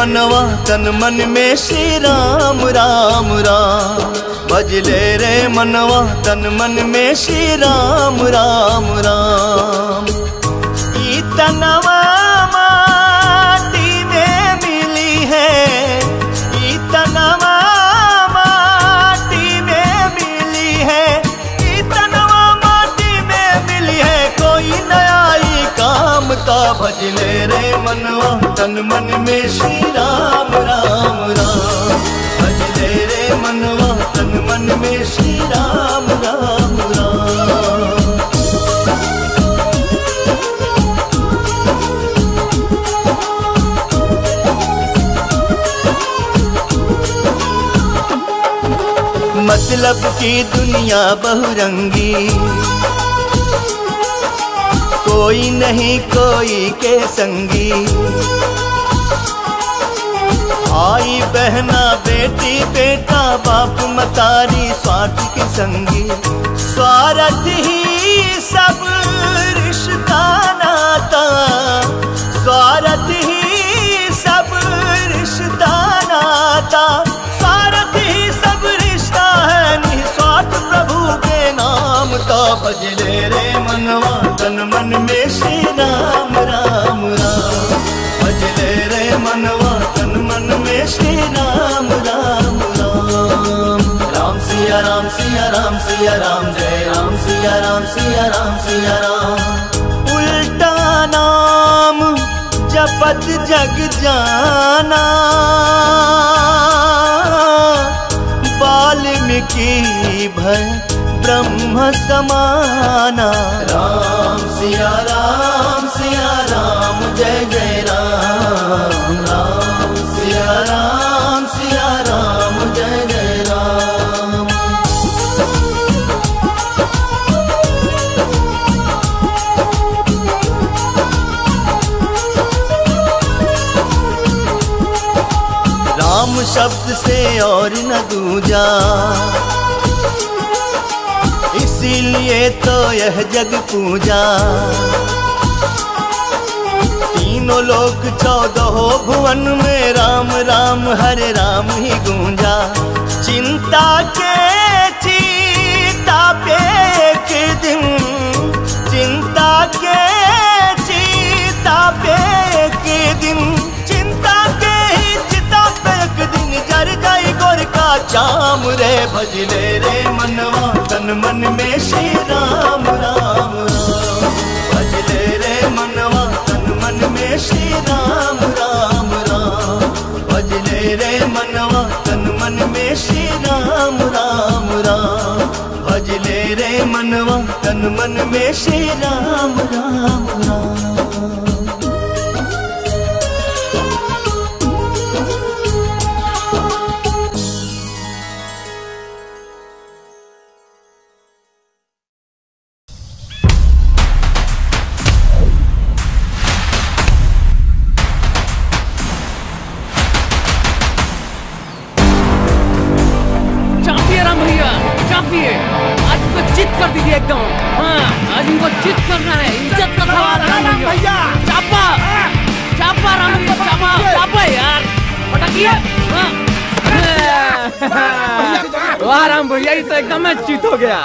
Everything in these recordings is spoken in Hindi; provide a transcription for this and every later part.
मनवा तन मन में श्री राम राम राम। भजले रे मनवा तन मन में श्री राम राम राम। ई तनवा माटी में मिली है, ई तनवा माटी में मिली है, ई तनवा माटी में मिली है, कोई नया ही काम का। भजले रे मनवा तन मन में श्री राम राम राम। भजले रे मनवा तन मन में श्री राम राम राम। मतलब की दुनिया बहुरंगी, कोई नहीं कोई के संगी। भाई बहना बेटी बेटा बाप मतारी स्वार्थ के संगी। स्वार्थ ही सब रिश्ता नाता, स्वार्थ ही सब रिश्ता नाता, स्वार्थ ही सब रिश्ता है निस्वार्थ प्रभु के नाम का। भजले रे मनवा तन मन में श्री राम राम राम। भजले रे मनवा तन मन में श्री राम राम राम। राम सिया राम सिया राम सिया राम, जय राम सिया राम सिया राम सिया राम। उल्टा नाम जपत जग जाना, वाल्मीकि भय ब्रह्म समाना। राम सिया राम जय जय राम। राम सिया राम जय जय राम। राम शब्द से और न दूजा, इसीलिए तो यह जग पूजा। तीनों लोक 14 भुवन में राम राम हरे राम ही गूंजा। चिंता के चीता पे एक दिन, चिंता के चीता पे एक दिन, चिंता के ही चिता पे एक दिन जर जाई गोर का चाम रे। भजले रे मनवा तन मन में श्री राम राम राम। भजले रे मनवा तन मन में श्री राम राम राम। भजले रे मनवा तन मन में श्री राम राम राम। भजले रे मनवा तन मन में श्री राम राम राम। एकदम हाँ, आज इनको चित करना है, इज्जत का सवाल है भैया। चापा चापा राम चापा चापा यार, पटाकिए। वाह राम भैया, ये तो एकदम चित हो गया।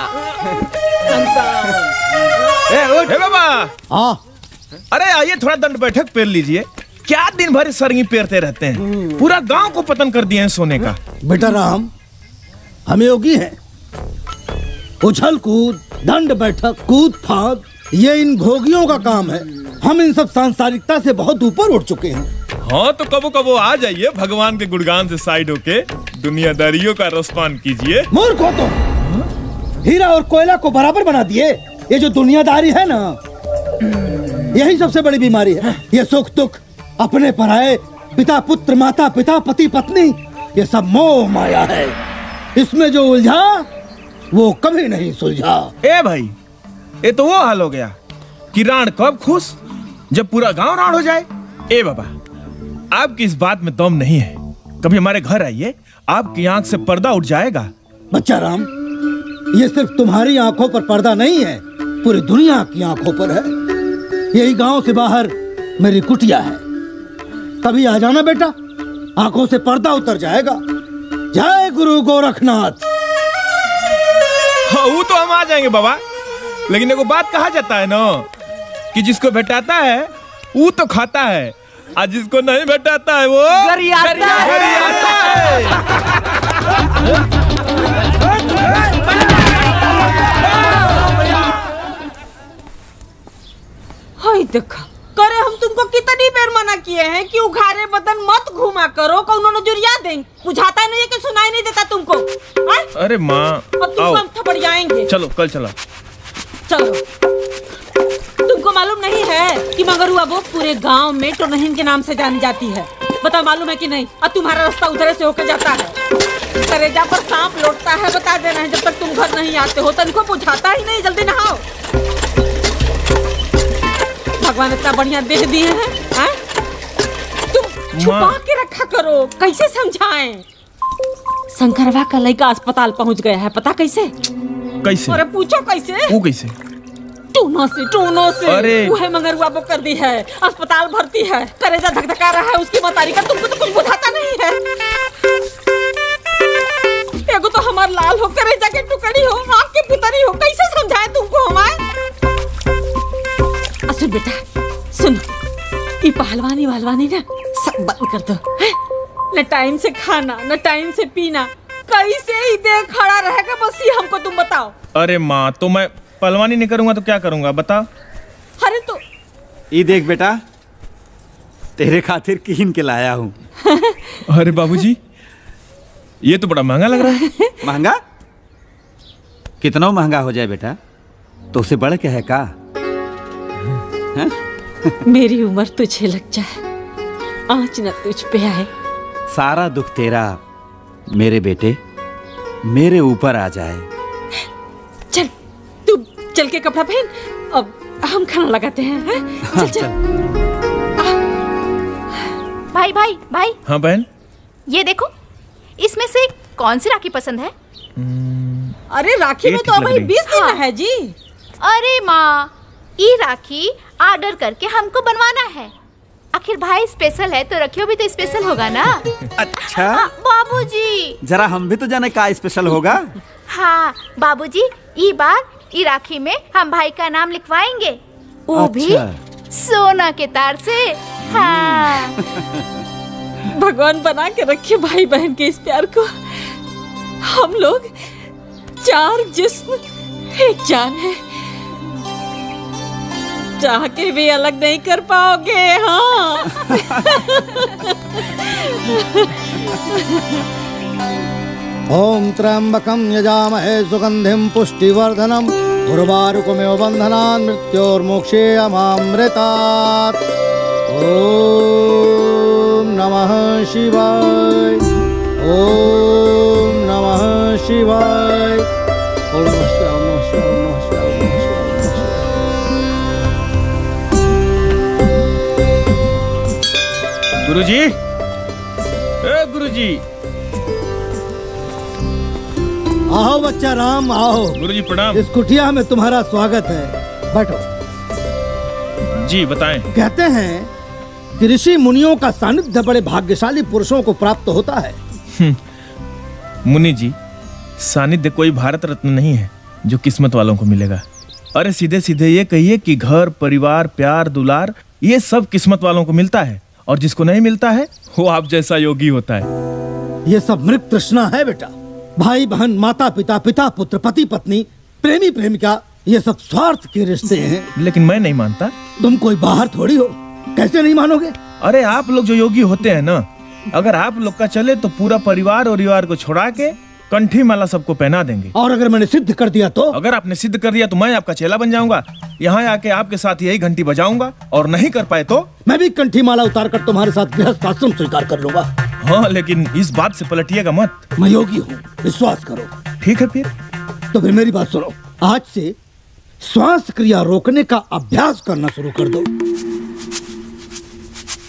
ए बाबा, हाँ अरे आइए थोड़ा दंड बैठक पेर लीजिए। क्या दिन भर सरंगी पेरते रहते हैं, पूरा गांव को पतन कर दिए हैं सोने का। बेटा राम, हम योगी हैं। उछल कूद, दंड बैठक, कूद फांद, ये इन भोगियों का काम है। हम इन सब सांसारिकता से बहुत ऊपर उठ चुके हैं। हाँ तो कबो कबो आ जाइए, भगवान के गुणगान से साइड होके दुनियादारियों का रसपान कीजिए। मूर्ख हो तुम, हीरा और कोयला को बराबर बना दिए। ये जो दुनियादारी है ना, यही सबसे बड़ी बीमारी है। ये सुख दुख, अपने पराये, पिता पुत्र, माता पिता, पति पत्नी, ये सब मोह माया है। इसमें जो उलझा वो कभी नहीं सुलझा। ए भाई, ये तो वो हाल हो गया कि राण कब खुश जब पूरा गांव राण हो जाए। ए बाबा, आपकी इस बात में दम नहीं है। कभी हमारे घर आइए, आपकी आंख से पर्दा उठ जाएगा। बच्चा राम, ये सिर्फ तुम्हारी आंखों पर पर्दा नहीं है, पूरी दुनिया की आंखों पर है। यही गांव से बाहर मेरी कुटिया है, कभी आ जाना बेटा। आंखों से पर्दा उतर जाएगा। जय गुरु गोरखनाथ। हाँ, वो तो हम आ जाएंगे बाबा, लेकिन एगो बात कहा जाता है ना कि जिसको भेटाता है वो तो खाता है, और जिसको नहीं भेटाता है वो गरियाता है। हाय देखा करे, हम तुमको कितनी बार मना किए हैं कि उघारे बदन मत घुमा करो, कौनो नजरिया दें। बुझाता नहीं है कि सुनाई नहीं देता तुमको? अरे माँ, अब तुमको हम थपड़ियाएंगे। चलो कल चलो। चलो, तुमको मालूम नहीं है कि मगरुआ वो पूरे गांव में टोनहीन के नाम से जानी जाती है? बताओ मालूम है कि नहीं? और तुम्हारा रास्ता उधर से होकर जाता है। करेजा पर सांप लौटता है, बता देना है जब तक तुम घर नहीं आते हो। तनिको बुझाता ही नहीं। जल्दी नहाओ। भगवान इतना बढ़िया देह दिए हैं, तुम छुपा के रखा करो। कैसे समझाएं? शंकरवा का लड़का अस्पताल पहुंच गया है, पता कैसे? कैसे? अरे पूछो कैसे? वो कैसे? टूनों से अरे वो है मंगरुआ बुक कर दी है, अस्पताल भर्ती है, करेजा धक-धका रहा है उसकी मतारी का। तुमको तो कुछ बुझाता नहीं है। एगो तो हमार लाल हो, करेजा के टुकड़ी हो, आँख के पुतरी हो। कैसे समझाए तुमको हमारे? सुन बेटा सुन, ये पहलवानी ना सब बंद कर दो। न टाइम से खाना न टाइम से पीना, कैसे ही देख खड़ा रहेगा बस ये हमको तुम बताओ। अरे माँ, तो मैं पहलवानी नहीं करूंगा तो क्या करूंगा बता? अरे तो ये देख बेटा, तेरे खातिर कीन के लाया हूँ। अरे बाबूजी, ये तो बड़ा महंगा लग रहा है। महंगा? कितना महंगा हो जाए बेटा, तो उसे बढ़ के है का? मेरी उम्र तुझे लग जाए, आँच न तुझ पे आए। सारा दुख तेरा मेरे बेटे मेरे ऊपर आ जाए। चल तू चल के कपड़ा पहन, अब हम खाना लगाते हैं, हैं? चल। भाई भाई भाई। हाँ बहन, ये देखो, इसमें से कौन सी राखी पसंद है? अरे राखी में तो अभी 20 दिन है जी। अरे माँ, ये राखी ऑर्डर करके हमको बनवाना है। आखिर भाई स्पेशल है तो रखियो भी तो स्पेशल होगा ना। अच्छा बाबूजी, जरा हम भी तो जाने का स्पेशल होगा। हाँ बाबूजी, ये बार ये राखी में हम भाई का नाम लिखवाएंगे, वो भी सोना के तार से। हाँ। भगवान बना के रखे भाई बहन के इस प्यार को। हम लोग 4 जिस्म एक जान है, चाह के भी अलग नहीं कर पाओगे। हाँ। ओम त्र्यंबकं यजामहे सुगंधिं पुष्टिवर्धनम् उर्वारुकमेव बन्धनान् मृत्योर्मोक्षेयमामृतात्। ओम नमः शिवाय। ओम नमः शिवाय। ओम नमः शिवाय। गुरुजी, ए गुरुजी। आओ बच्चा राम, आओ। गुरुजी प्रणाम। इस कुटिया में तुम्हारा स्वागत है, बैठो। जी बताएं। कहते हैं कि ऋषि मुनियों का सानिध्य बड़े भाग्यशाली पुरुषों को प्राप्त होता है। मुनि जी, सानिध्य कोई भारत रत्न नहीं है जो किस्मत वालों को मिलेगा। अरे सीधे सीधे ये कहिए कि घर परिवार प्यार दुलार ये सब किस्मत वालों को मिलता है, और जिसको नहीं मिलता है वो आप जैसा योगी होता है। ये सब मृत तृष्णा है बेटा। भाई बहन, माता पिता, पिता पुत्र, पति पत्नी, प्रेमी प्रेमिका, ये सब स्वार्थ के रिश्ते हैं। लेकिन मैं नहीं मानता। तुम कोई बाहर थोड़ी हो, कैसे नहीं मानोगे? अरे आप लोग जो योगी होते हैं ना, अगर आप लोग का चले तो पूरा परिवार और परिवार को छोड़ा के कंठी माला सबको पहना देंगे। और अगर मैंने सिद्ध कर दिया तो? अगर आपने सिद्ध कर दिया तो मैं आपका चेला बन जाऊंगा, यहाँ आके आपके साथ यही घंटी बजाऊंगा, और नहीं कर पाए तो मैं भी कंठी माला उतार कर तुम्हारे साथ गृहस्थ आश्रम स्वीकार कर लूंगा। हाँ, लेकिन इस बात से पलटिएगा मत। मैं योगी हूँ, विश्वास करो। ठीक है फिर। तो फिर मेरी बात सुनो, आज से श्वास क्रिया रोकने का अभ्यास करना शुरू कर दो,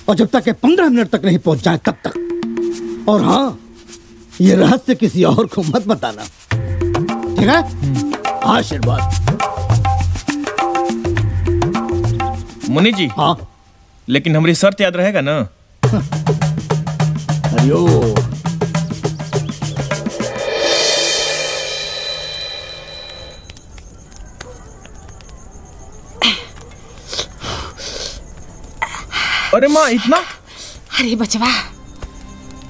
और जब तक 15 मिनट तक नहीं पहुंच जाए तब तक। और हाँ, ये रहस्य किसी और को मत बताना, ठीक है? आशीर्वाद। मुनि जी। हाँ। लेकिन हमारी शर्त याद रहेगा ना? हरिओम। अरे माँ इतना? अरे बचवा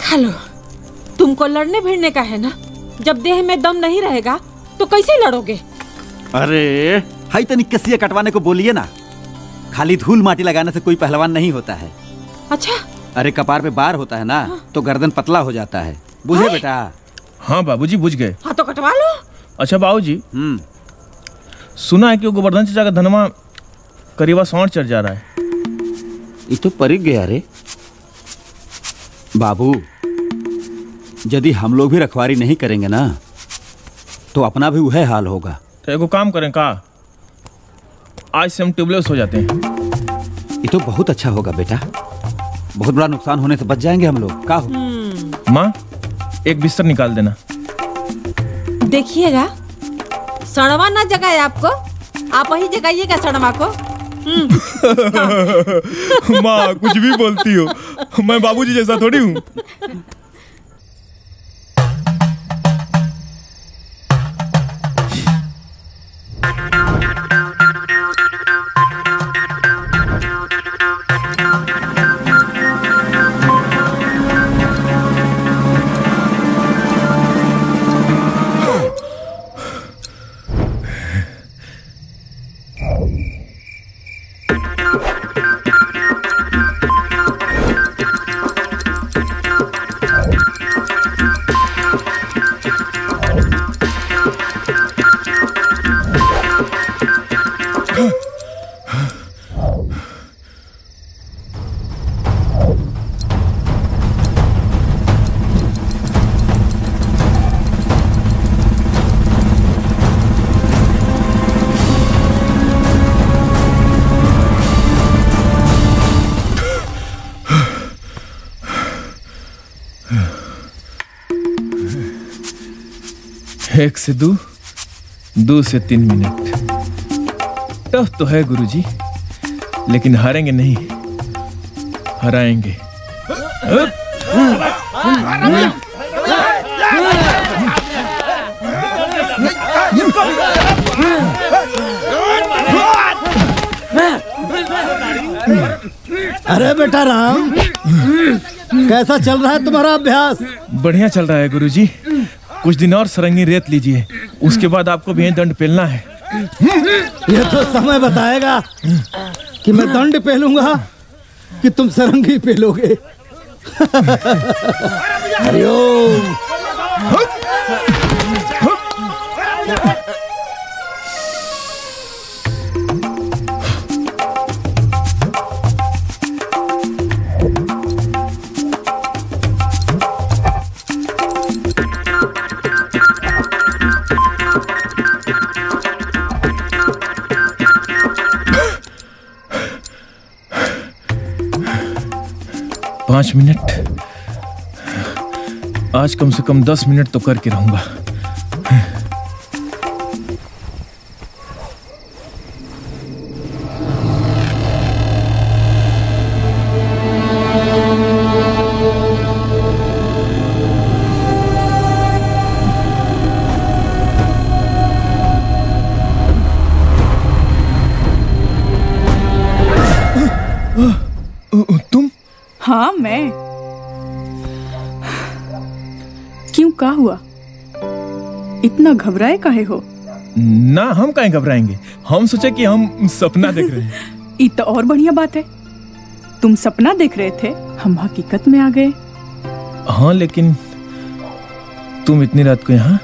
खा लो। तुमको लड़ने भिड़ने का है ना, जब देह में दम नहीं रहेगा तो कैसे लड़ोगे? अरे हाई तनिक कसिया कटवाने को बोलिए ना, खाली धूल माटी लगाने से कोई पहलवान नहीं होता है। अच्छा। अरे कपार पे बार होता है ना तो गर्दन पतला हो जाता है, बुझे बेटा? हाँ बाबूजी बुझ गए। हाँ तो कटवा लो। अच्छा बाबूजी, सुना है कि वो गोवर्धन चाचा का धनमा करीबा 100 चढ़ जा रहा है। ये तो परिक गया रे बाबू। यदि हम लोग भी रखवारी नहीं करेंगे ना तो अपना भी वह हाल होगा। तो एगो काम करें का, आज से हम ट्यूबलेस हो जाते हैं। ये तो बहुत अच्छा होगा बेटा, बहुत बड़ा नुकसान होने से बच जाएंगे हम लोग। का माँ एक बिस्तर निकाल देना। देखिएगा सड़वा ना जगाए आपको, आप ही जगाइएगा सड़वा को। माँ कुछ भी बोलती हो, मैं बाबूजी जैसा थोड़ी हूँ। एक से 2, 2 से 3 मिनट। टफ तो है गुरुजी, लेकिन हारेंगे नहीं, हराएंगे। अरे बेटा राम, कैसा चल रहा है तुम्हारा अभ्यास? बढ़िया चल रहा है गुरुजी। कुछ दिन और सरंगी रेत लीजिए, उसके बाद आपको भी दंड पेलना है। ये तो समय बताएगा कि मैं दंड पेलूंगा कि तुम सरंगी पेलोगे। हरिओम। 5 मिनट, आज कम से कम 10 मिनट तो करके रहूंगा। तुम? हाँ मैं। क्यों, क्या हुआ? इतना घबराए काहे हो? ना, हम काहे घबराएंगे, हम सोचे कि हम सपना देख रहे हैं। ये तो और बढ़िया बात है। तुम सपना देख रहे थे, हम हकीकत में आ गए। हाँ, लेकिन तुम इतनी रात को यहाँ?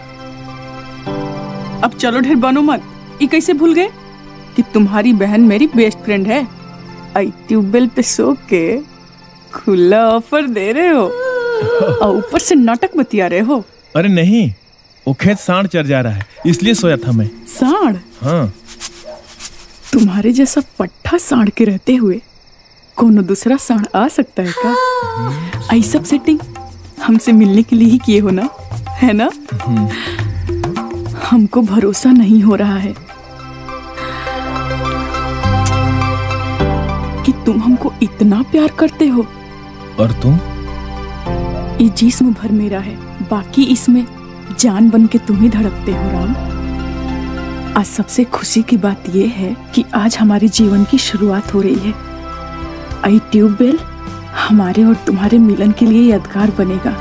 अब चलो ढेर बनो मत। ये कैसे भूल गए कि तुम्हारी बहन मेरी बेस्ट फ्रेंड है? आई ट्यूबवेल पे सो के खुला ऑफर दे रहे हो और ऊपर से नाटक बतिया रहे हो। अरे नहीं, वो खेत सांड चढ़ जा रहा है, इसलिए सोया था मैं। सांड? हाँ। तुम्हारे जैसा पट्टा सांड के रहते हुए कोनो दूसरा सांड आ सकता है क्या? आई सब सेटिंग हमसे मिलने के लिए ही किए हो ना, है ना? हमको भरोसा नहीं हो रहा है कि तुम हमको इतना प्यार करते हो। और तुम? ये जिस्म भर मेरा है, बाकी इसमें जान बन के तुम ही धड़कते हो राम। आज सबसे खुशी की बात यह है कि आज हमारे जीवन की शुरुआत हो रही है। आई ट्यूबवेल हमारे और तुम्हारे मिलन के लिए यादगार बनेगा।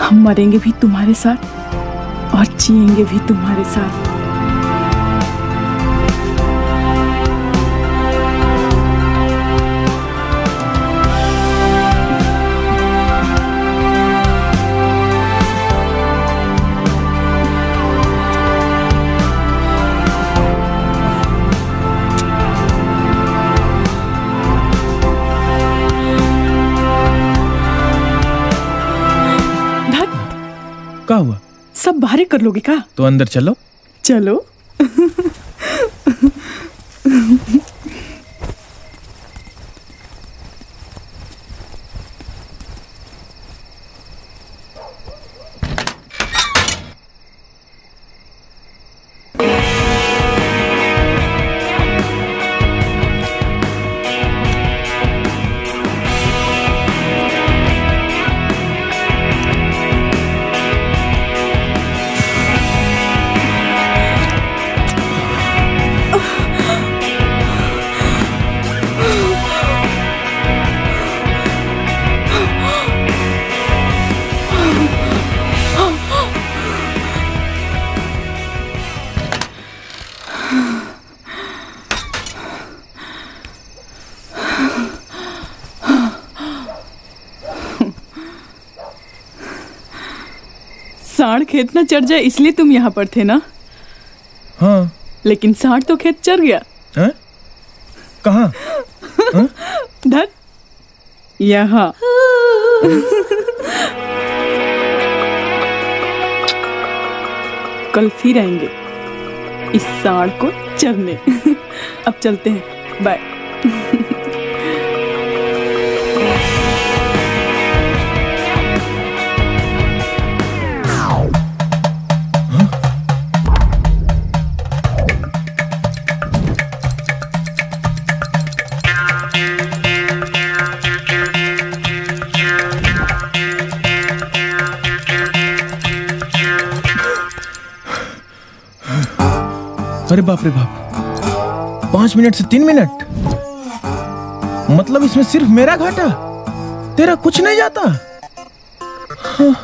हम मरेंगे भी तुम्हारे साथ और जिएंगे भी तुम्हारे साथ। क्या हुआ? सब बाहर कर लोगे क्या? तो अंदर चलो। चलो। सांड खेत न चढ़ जाए इसलिए तुम यहाँ पर थे ना? हाँ। लेकिन सांड तो खेत चढ़ गया। हैं? कहाँ? धत यहाँ। कल फिर आएंगे इस सांड को चरने। अब चलते हैं, बाय। अरे बाप रे बाप, 5 मिनट से 3 मिनट, मतलब इसमें सिर्फ मेरा घाटा, तेरा कुछ नहीं जाता। हाँ।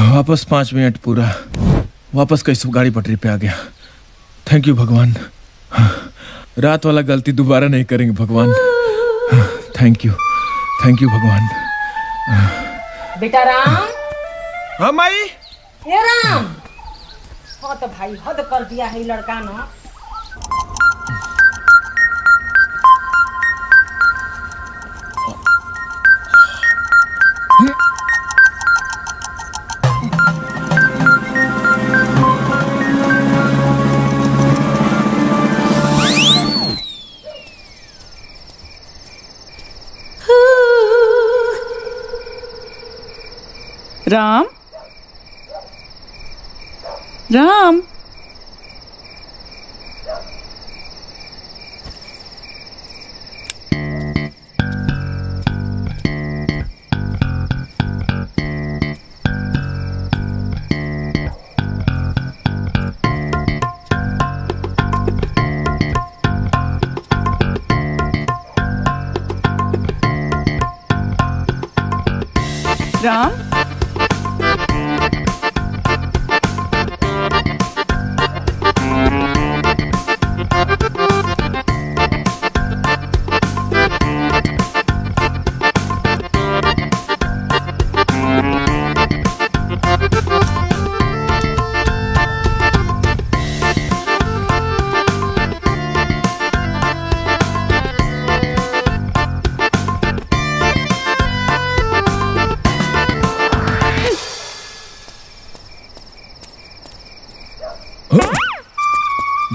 वापस 5 मिनट पूरा, वापस कैसे गाड़ी पटरी पे आ गया। थैंक यू भगवान, रात वाला गलती दोबारा नहीं करेंगे भगवान। थैंक यू भगवान। बेटा राम। हाँ माई। ये राम, हाँ तो भाई हद कर दिया है लड़का ना। राम, राम, राम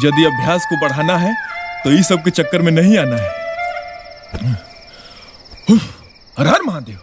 यदि अभ्यास को बढ़ाना है तो इस सब के चक्कर में नहीं आना है। हर हर महादेव।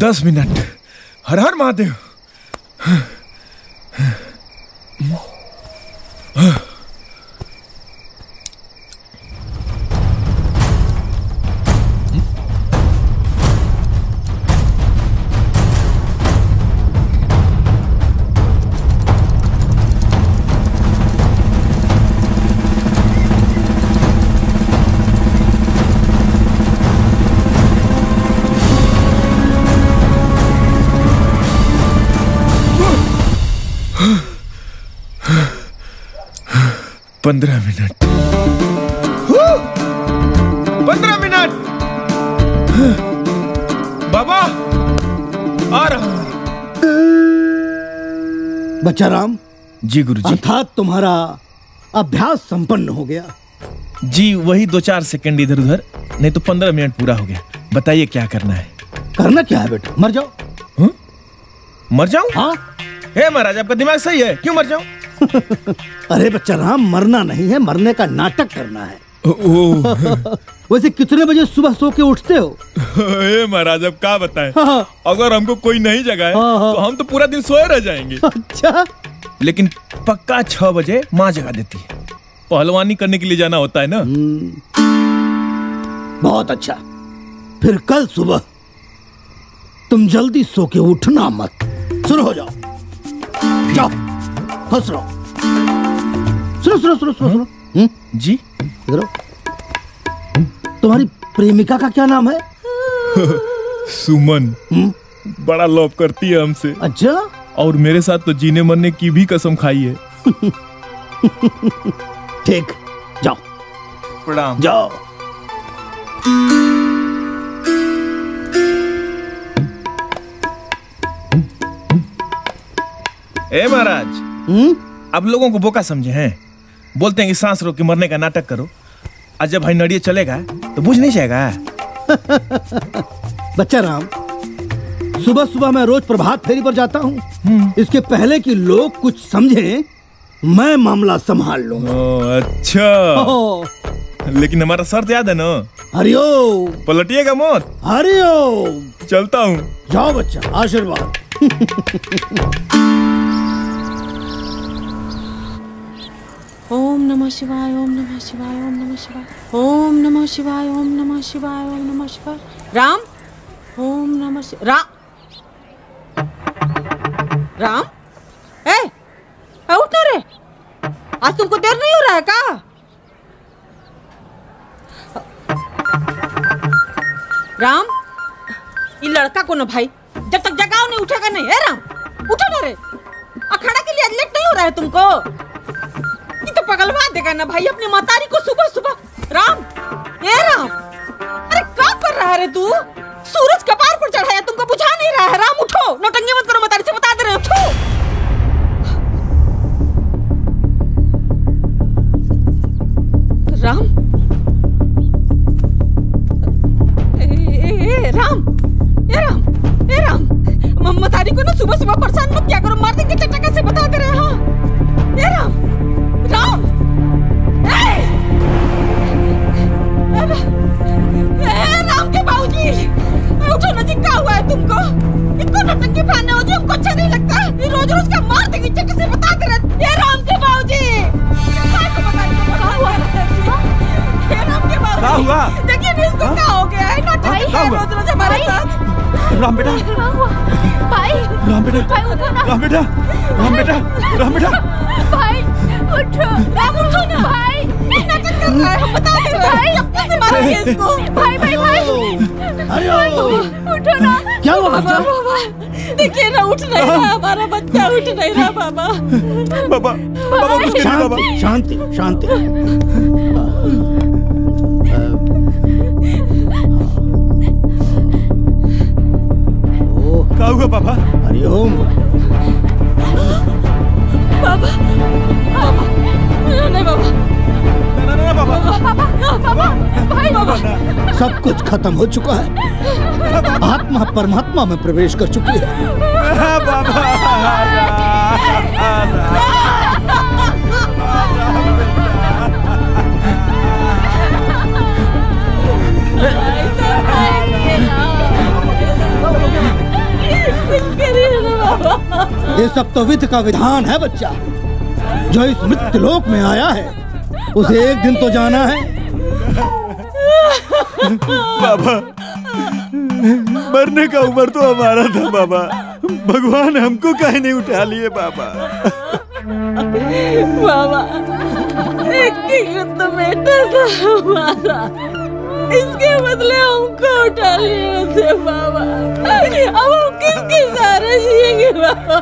दस मिनट। हर हर महादेव। पंद्रह मिनट। 15 मिनट। बाबा आ रहा हूं। बच्चा राम। जी गुरुजी। अर्थात तुम्हारा अभ्यास संपन्न हो गया। जी वही 2-4 सेकंड इधर उधर, नहीं तो 15 मिनट पूरा हो गया। बताइए क्या करना है? करना क्या है बेटा? मर जाओ। मर जाऊं? हाँ। हे महाराज आपका दिमाग सही है, क्यों मर जाऊं? अरे बच्चा राम, मरना नहीं है, मरने का नाटक करना है। वैसे कितने बजे सुबह सो के उठते हो? महाराज अब क्या बताएं? अगर हमको कोई नहीं जगाए तो हम तो पूरा दिन सोए रह जाएंगे। अच्छा। लेकिन पक्का 6 बजे माँ जगा देती है। पहलवानी करने के लिए जाना होता है ना। बहुत अच्छा। फिर कल सुबह तुम जल्दी सो के उठना मत। शुरू हो जाओ। जाओ खुश रहो। सुनो। जी इधर। तुम्हारी प्रेमिका का क्या नाम है? सुमन। बड़ा लव करती है हमसे। अच्छा। और मेरे साथ तो जीने मरने की भी कसम खाई है। ठीक, जाओ। प्रणाम। जाओ। ए महाराज, आप लोगों को बोका समझे हैं? बोलते हैं कि सांस रोक के मरने का नाटक करो, और जब भाई नड़िए चलेगा तो बुझ नहीं जाएगा। बच्चा राम, सुबह सुबह मैं रोज प्रभात फेरी पर जाता हूँ। इसके पहले कि लोग कुछ समझें, मैं मामला संभाल लूंगा। अच्छा। लेकिन हमारा शर्त याद है ना? हरिओम। पलटिएगा मत। हरिओम। चलता हूँ। जाओ बच्चा, आशीर्वाद। ओम नमः शिवाय, ओम नमः शिवाय, ओम नमः शिवाय, ओम नमः शिवाय, ओम नमः शिवाय, ओम नमः शिवाय। राम, ओम नमः शिवाय। राम, उठ ना रे। आज तुमको देर नहीं हो रहा है का? राम, ये लड़का को ना भाई जब तक जगाओ नहीं उठेगा नहीं। है राम, उठो ना रे। अखाड़ा के लिए लेट नहीं हो रहा है तुमको? ये तो पगलवा देगा ना भाई अपनी मतारी को सुबह सुबह। राम, ये राम, अरे क्या कर रहा है रे तू? सूरज कपार पर चढ़ा है, तुमको बुझा नहीं रहा है? राम उठो, नौटंकी मत करो, मतारी से बता दे रहे हो। उठो। राम, राम, मतारी को ना सुबह सुबह परेशान मत क्या करो, मार देंगे चटका से, बता दे रहे हैं। हाँ ये राम, राम, राम के बाबूजी, उठो ना जी, क्या हुआ है तुमको? इनको नौटंकी फाड़ने हो रोज रोज हमारे साथ। राम बेटा, भाई राम बेटा, भाई उठो ना। राम बेटा, राम बेटा, राम बेटा। भाई उठो, राम उठो ना। भाई नाटक कर रहा है, हम बता दे भाई, अपने से मारेंगे इसको। भाई भाई भाई उठो ना। क्या हुआ बच्चा? देखिए ना, उठ नहीं रहा हमारा बच्चा, उठ नहीं रहा बाबा। बाबा, बाबा कुछ करिए बाबा। शांति शांति। क्या हुआ पापा? हरिओम। बाबा, बाबा, नहीं बाबा, ना बाबा, बाबा भाई बाबा। सब कुछ खत्म हो चुका है। आत्मा परमात्मा में प्रवेश कर चुकी है। बाबा। ये सब तो विधि का विधान है बच्चा। जो इस मृत्यु लोक में आया है उसे एक दिन तो जाना है। बाबा, मरने का उम्र तो हमारा था बाबा, भगवान हमको काहे नहीं उठा लिए बाबा? बाबा, एक तो बेटा था हमारा, इसके बदले हमको उठा लिए थे बाबा। अब हम किसके सहारे जिएंगे बाबा?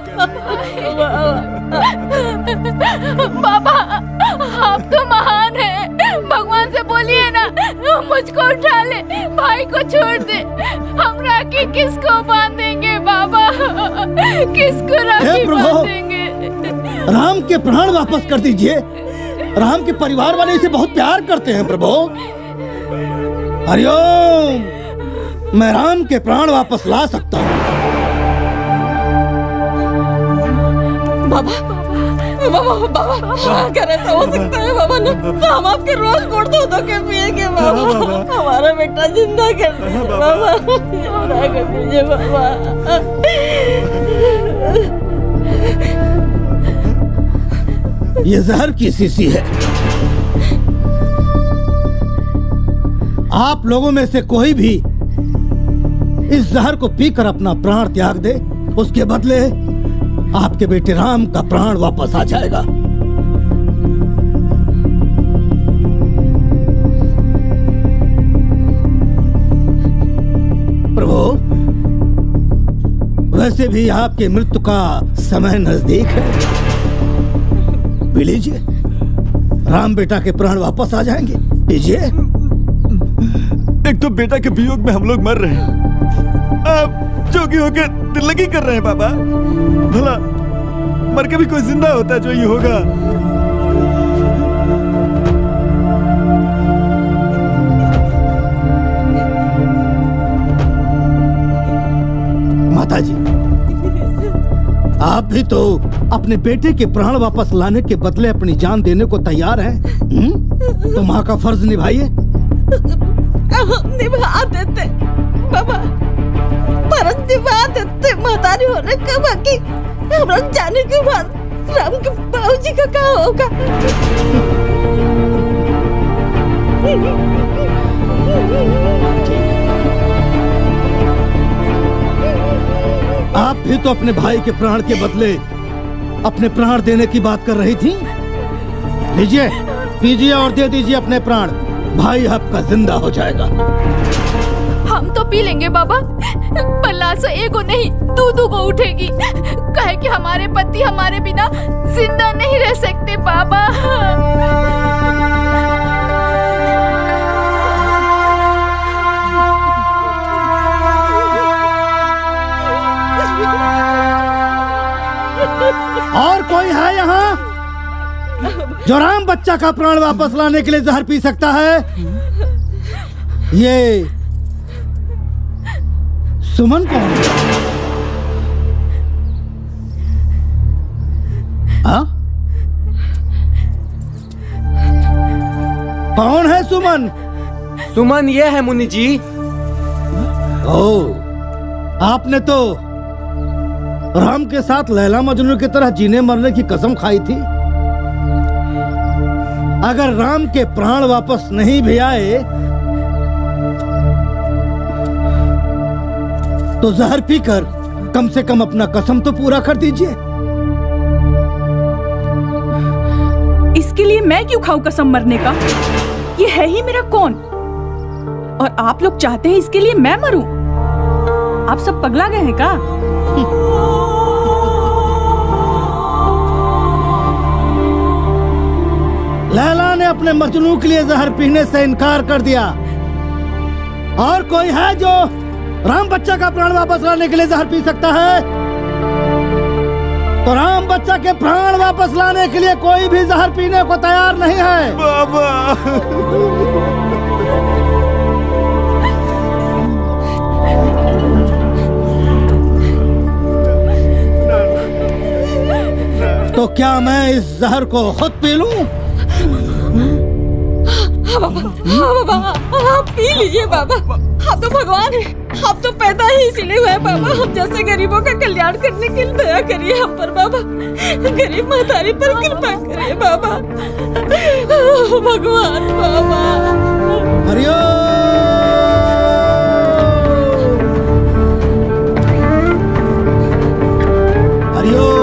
बाबा आप तो महान हैं, भगवान से बोलिए ना मुझको उठा ले, भाई को छोड़ दे। हम राखी किसको बांधेंगे बाबा? किसको राखी बांधेंगे? राम के प्राण वापस कर दीजिए। राम के परिवार वाले इसे बहुत प्यार करते हैं प्रभु। हरिओम। मैं राम के प्राण वापस ला सकता हूँ। बाबा, बाबा, बाबा, अगर ऐसा हो सकता है बाबा ना, तो हम आपके रोज गुड़ धो के पिएंगे बाबा। हमारा बेटा जिंदा कर दीजिए बाबा, जिंदा कर दीजिए बाबा। ये जहर की शीशी है। आप लोगों में से कोई भी इस जहर को पीकर अपना प्राण त्याग दे, उसके बदले आपके बेटे राम का प्राण वापस आ जाएगा। प्रभु, वैसे भी आपके मृत्यु का समय नजदीक है। पी लीजिए, राम बेटा के प्राण वापस आ जाएंगे। पीजिए। एक तो बेटा के वियोग में हम लोग मर रहे हैं, अब जोगी होके दिल्लगी कर रहे हैं बाबा। भला मर के भी कोई जिंदा होता है जो ये होगा? माता जी, आप भी तो अपने बेटे के प्राण वापस लाने के बदले अपनी जान देने को तैयार हैं। तो माँ का फर्ज निभाइए। निभा देते बाबा, फर्ज निभा देते। महतारी होने के बाकी हमरा जाने के बाद राम के बाबूजी का क्या होगा? आप भी तो अपने भाई के प्राण के बदले अपने प्राण देने की बात कर रही थी। लीजिए, पीजिए और दे दीजिए अपने प्राण। भाई आपका जिंदा हो जाएगा। हम तो पी लेंगे बाबा, पर लाशो एगो नहीं दू को उठेगी। कहे कि हमारे पति हमारे बिना जिंदा नहीं रह सकते बाबा। और कोई है यहाँ जो राम बच्चा का प्राण वापस लाने के लिए जहर पी सकता है? ये सुमन कौन है? हाँ? कौन है सुमन? सुमन ये है मुनि जी। ओ, आपने तो राम के साथ लैला मजनू की तरह जीने मरने की कसम खाई थी। अगर राम के प्राण वापस नहीं भी आए तो जहर पीकर कम से कम अपना कसम तो पूरा कर दीजिए। इसके लिए मैं क्यों खाऊं कसम मरने का? ये है ही मेरा कौन? और आप लोग चाहते हैं इसके लिए मैं मरूं? आप सब पगला गए हैं का? लैला ने अपने मजनू के लिए जहर पीने से इनकार कर दिया। और कोई है जो राम बच्चा का प्राण वापस लाने के लिए जहर पी सकता है? तो राम बच्चा के प्राण वापस लाने के लिए कोई भी जहर पीने को तैयार नहीं है। बाबा तो क्या मैं इस जहर को खुद पी लूं? हाँ बाबा, आप पी लीजिए बाबा। आप तो भगवान है, आप तो पैदा ही इसीलिए हुए हैं बाबा। हम जैसे गरीबों का कल्याण करने के लिए दया करिए हम पर बाबा। गरीब महतारी पर कृपा करिए बाबा। भगवान बाबा। हरिओम। हरिओम।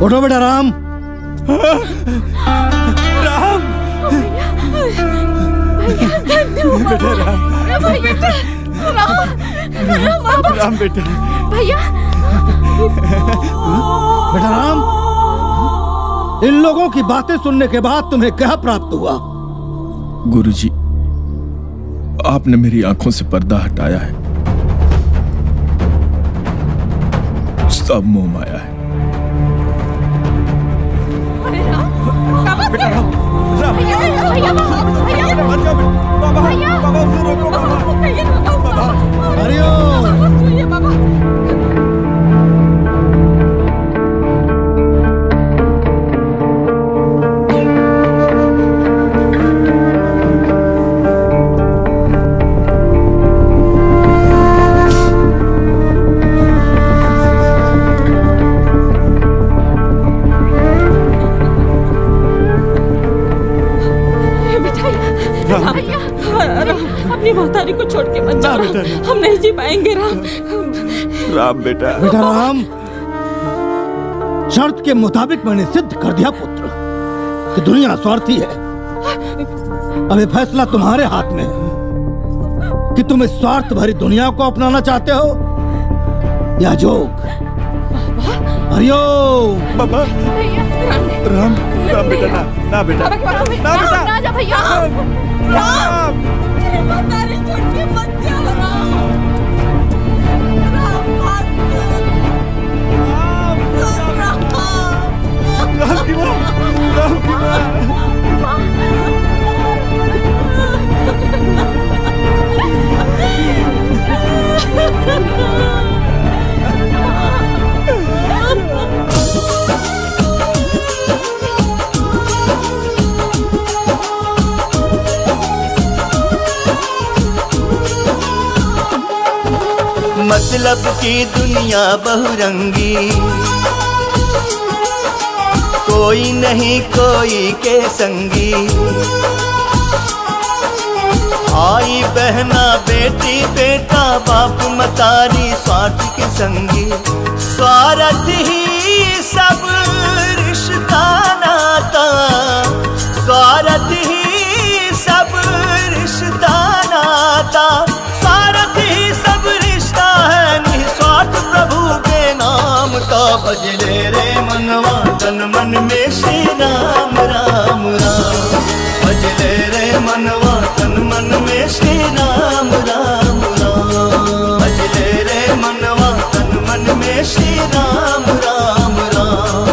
उठो बेटा राम। राम बेटा राम बेटा भैया बेटा राम, इन लोगों की बातें सुनने के बाद तुम्हें क्या प्राप्त हुआ? गुरुजी, आपने मेरी आंखों से पर्दा हटाया है। सब मोह माया है। बेटा राम राम बाबा उसे रोको बाबा। अपनी महतारी को छोड़ के मत जाओ। हम नहीं जी पाएंगे राम। राम बेटा राम, शर्त के मुताबिक मैंने सिद्ध कर दिया पुत्र कि दुनिया स्वार्थी है। अब ये फैसला तुम्हारे हाथ में है कि तुम इस स्वार्थ भरी दुनिया को अपनाना चाहते हो या जोग। हरिओम। बाबा राम राम बेटा ना बेटा ना जा भैया। राम महतारी छोड़ के मत जाओ राम। राम की माँ राम की मतलब की दुनिया बहुरंगी, कोई नहीं कोई के संगी। भाई बहना बेटी बेटा बाप मतारी स्वार्थ के संगी। स्वार्थ ही सब रिश्ता नाता, स्वार्थ ही सब रिश्ता नाता, स्वार्थ ही सब रिश्ता है निस्वार्थ प्रभु के नाम का। भजले रे मनवा तन मन में श्री राम राम राम। भजले रे मनवा तन मन में श्री राम राम राम। भजले रे मनवा तन मन में श्री राम राम राम।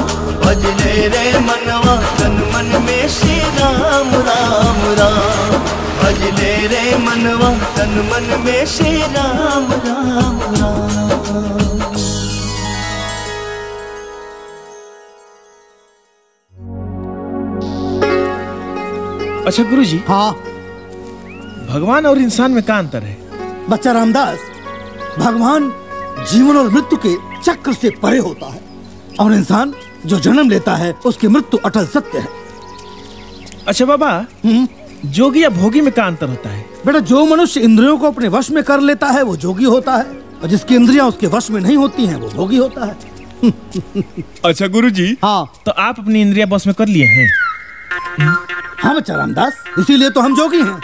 भजले रे मनवा तन मन में श्री राम राम राम। भजले रे मनवा तन मन में श्री राम राम राम। अच्छा गुरुजी, हाँ भगवान और इंसान में क्या अंतर है? बच्चा रामदास, भगवान जीवन और मृत्यु के चक्र से परे होता है, और इंसान जो जन्म लेता है उसकी मृत्यु अटल सत्य है। अच्छा बाबा, जोगी या भोगी में क्या अंतर होता है? बेटा, जो मनुष्य इंद्रियों को अपने वश में कर लेता है वो जोगी होता है, और जिसकी इंद्रियां उसके वश में नहीं होती हैं वो भोगी होता है। अच्छा गुरुजी, हाँ, तो आप अपनी इंद्रियां बस में कर लिए हैं? हाँ बच्चा रामदास, इसीलिए तो हम जोगी हैं।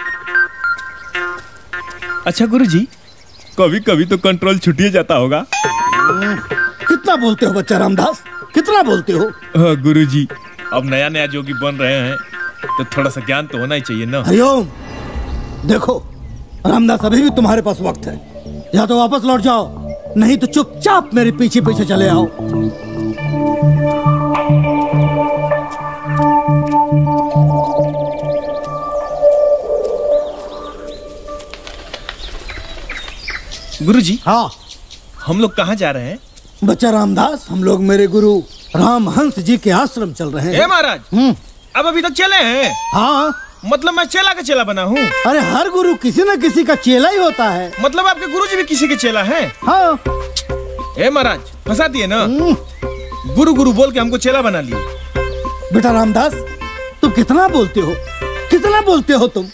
अच्छा गुरुजी, कभी कभी तो कंट्रोल छुटिए जाता होगा। कितना बोलते हो बच्चा रामदास, कितना बोलते हो? गुरुजी, अब नया नया जोगी बन रहे हैं तो थोड़ा सा ज्ञान तो होना ही चाहिए ना। हरिओम। देखो रामदास, अभी भी तुम्हारे पास वक्त है, या तो वापस लौट जाओ, नहीं तो चुपचाप मेरे पीछे पीछे चले आओ। गुरुजी, हाँ, हम लोग कहाँ जा रहे हैं? बच्चा रामदास, हम लोग मेरे गुरु रामहंस जी के आश्रम चल रहे हैं। महाराज, अब अभी तक चले हैं? हाँ। मतलब मैं चेला का चेला बना हूँ? अरे हर गुरु किसी न किसी का चेला ही होता है। मतलब आपके गुरुजी भी किसी के चेला हैं? हाँ। महाराज, फंसा दिए ना। गुरु गुरु बोल के हमको चेला बना लिए। बेटा रामदास, तुम कितना बोलते हो, कितना बोलते हो तुम।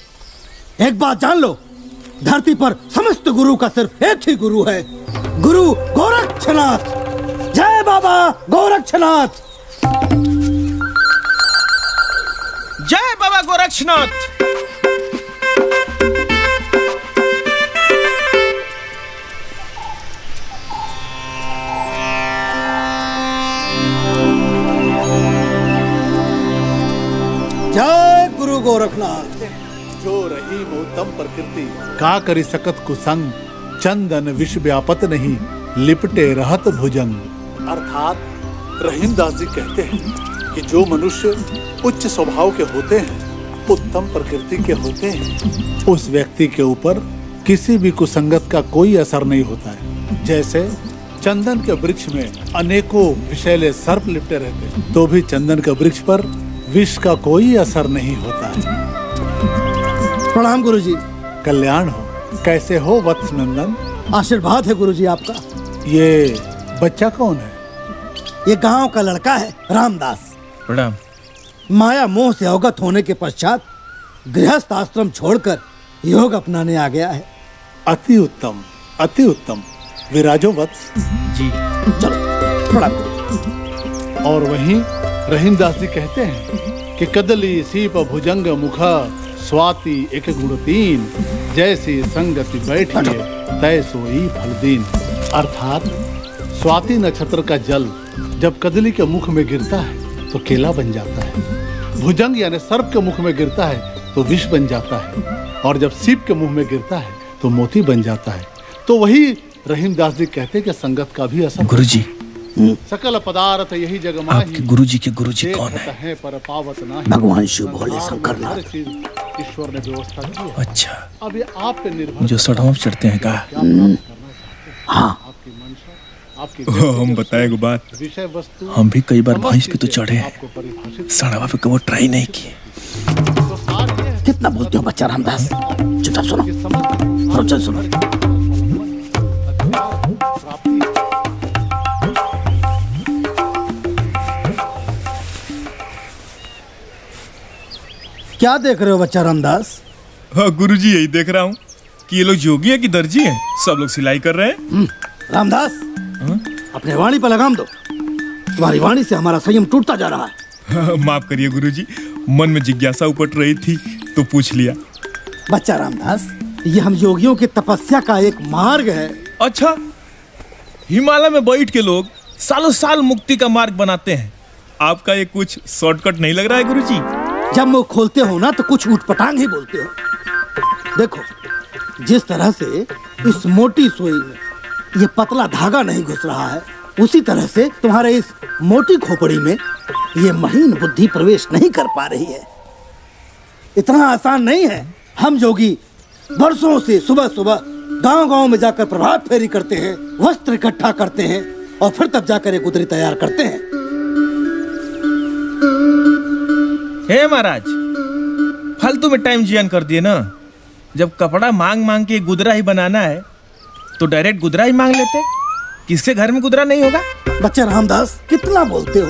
एक बात जान लो, धरती पर समस्त गुरु का सिर्फ एक ही गुरु है, गुरु गोरक्षनाथ। जय बाबा गोरक्षनाथ। जय बाबा गोरक्षनाथ। जय गुरु गोरखनाथ। जो रहीम उत्तम प्रकृति का करी सकत कुसंग, चंदन विष व्यापत नहीं लिपटे रहत भुजंग। अर्थात रहीमदास जी कहते हैं कि जो मनुष्य उच्च स्वभाव के होते हैं, उत्तम प्रकृति के होते हैं, उस व्यक्ति के ऊपर किसी भी कुसंगत का कोई असर नहीं होता है। जैसे चंदन के वृक्ष में अनेकों विषैले सर्प लिपटे रहते हैं, तो भी चंदन के वृक्ष पर विष का कोई असर नहीं होता है। प्रणाम गुरुजी। कल्याण हो। कैसे हो वत्स नंदन? आशीर्वाद है गुरुजी आपका। ये बच्चा कौन है? ये गांव का लड़का है, रामदास। प्रणाम। माया मोह से अवगत होने के पश्चात गृहस्थ आश्रम छोड़कर योग अपनाने आ गया है। अति उत्तम, अति उत्तम। विराजो वत्स। जी। चलो प्रणाम। और वहीं रहीमदास जी कहते हैं कि कदली सीप भुजंग मुखा स्वाति एक गुण तीन, जैसी संगति बैठिए तय सोई फल दीन। अर्थात स्वाति नक्षत्र का जल जब कदली के मुख में गिरता है तो केला बन जाता है, भुजंग यानी सर्प के मुख में गिरता है तो विष बन जाता है, और जब सीप के मुंह में गिरता है तो मोती बन जाता है। तो वही रहीमदास जी कहते हैं कि संगत का भी असर। गुरुजी, सकल पदार्थ यही जग माही, आपके गुरुजी के गुरुजी कौन है? पर पावत नाही। भगवान शिव भोले शंकर नाथ। ईश्वर ने व्यवस्था की है। अच्छा, अब ये आप पे निर्भर जो सड़ों चढ़ते हैं का? हाँ। आपकी मंशा, आपकी हम बताए को बात, विषय वस्तु हम भी कई बार भैंस पे तो चढ़े हैं, सड़वा पे कभी ट्राई नहीं किए। कितना बोलते हो बच्चा रामदास। चुपचाप सुनो और चल सुनो। क्या देख रहे हो बच्चा रामदास? हाँ गुरुजी, यही देख रहा हूँ कि ये लोग जोगी है कि दर्जी हैं। सब लोग सिलाई कर रहे हैं। रामदास, अपने वाणी पर लगाम दो। तुम्हारी वाणी से हमारा संयम टूटता जा रहा है। माफ करिए गुरुजी, मन में जिज्ञासा उपट रही थी तो पूछ लिया। बच्चा रामदास, ये हम योगियों की तपस्या का एक मार्ग है। अच्छा, हिमालय में बैठ के लोग सालों साल मुक्ति का मार्ग बनाते हैं, आपका ये कुछ शॉर्टकट नहीं लग रहा है गुरुजी? जब मुंह खोलते हो ना तो कुछ ऊटपटांग ही बोलते हो। देखो, जिस तरह से इस मोटी सुई में ये पतला धागा नहीं घुस रहा है, उसी तरह से तुम्हारे इस मोटी खोपड़ी में ये महीन बुद्धि प्रवेश नहीं कर पा रही है। इतना आसान नहीं है। हम योगी वर्षों से सुबह सुबह गांव-गांव में जाकर प्रभात फेरी करते हैं, वस्त्र इकट्ठा करते हैं और फिर तब जाकर एक गुदरी तैयार करते हैं। हे महाराज, फालतू में टाइम जियान कर दिए ना। जब कपड़ा मांग मांग के गुदरा ही बनाना है तो डायरेक्ट गुदरा ही मांग लेते। किसके घर में गुदरा नहीं होगा? बच्चा रामदास कितना बोलते हो,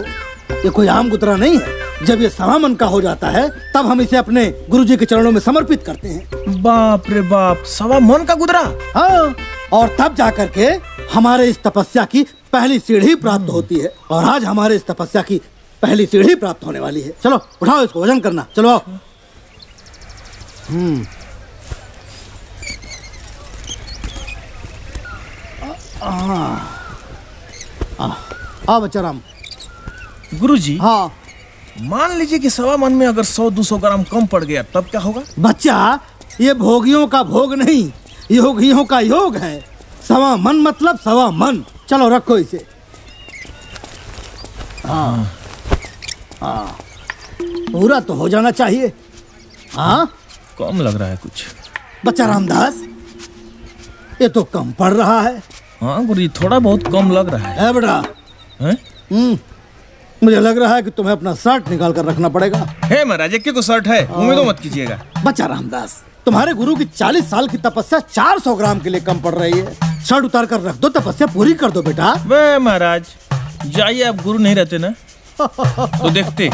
ये कोई आम गुदरा नहीं है। जब ये 1.25 मन का हो जाता है तब हम इसे अपने गुरुजी के चरणों में समर्पित करते हैं। बाप रे बाप, 1.25 मन का गुदरा? हाँ, और तब जाकर के हमारे इस तपस्या की पहली सीढ़ी प्राप्त होती है। और आज हमारे इस तपस्या की पहली सीढ़ी प्राप्त होने वाली है। चलो उठाओ इसको, वजन करना, चलो आओ। आओ बच्चा राम। गुरुजी, हाँ, मान लीजिए कि 1.25 मन में अगर 100-200 ग्राम कम पड़ गया तब क्या होगा? बच्चा, ये भोगियों का भोग नहीं, योगियों का योग है। 1.25 मन मतलब 1.25 मन। चलो रखो इसे। हाँ हाँ, पूरा तो हो जाना चाहिए। हाँ, कम लग रहा है कुछ। बच्चा रामदास, ये तो कम पड़ रहा है। हाँ गुरुजी, थोड़ा बहुत कम लग रहा है। बेटा, मुझे लग रहा है कि तुम्हें अपना शर्ट निकाल कर रखना पड़ेगा। हे महाराज, एक को शर्ट है, उम्मीद मत कीजिएगा। बच्चा रामदास, तुम्हारे गुरु की 40 साल की तपस्या 400 ग्राम के लिए कम पड़ रही है। शर्ट उतार कर रख दो, तपस्या पूरी कर दो बेटा। वे महाराज, जाइए, आप गुरु नहीं रहते ना तो देखते।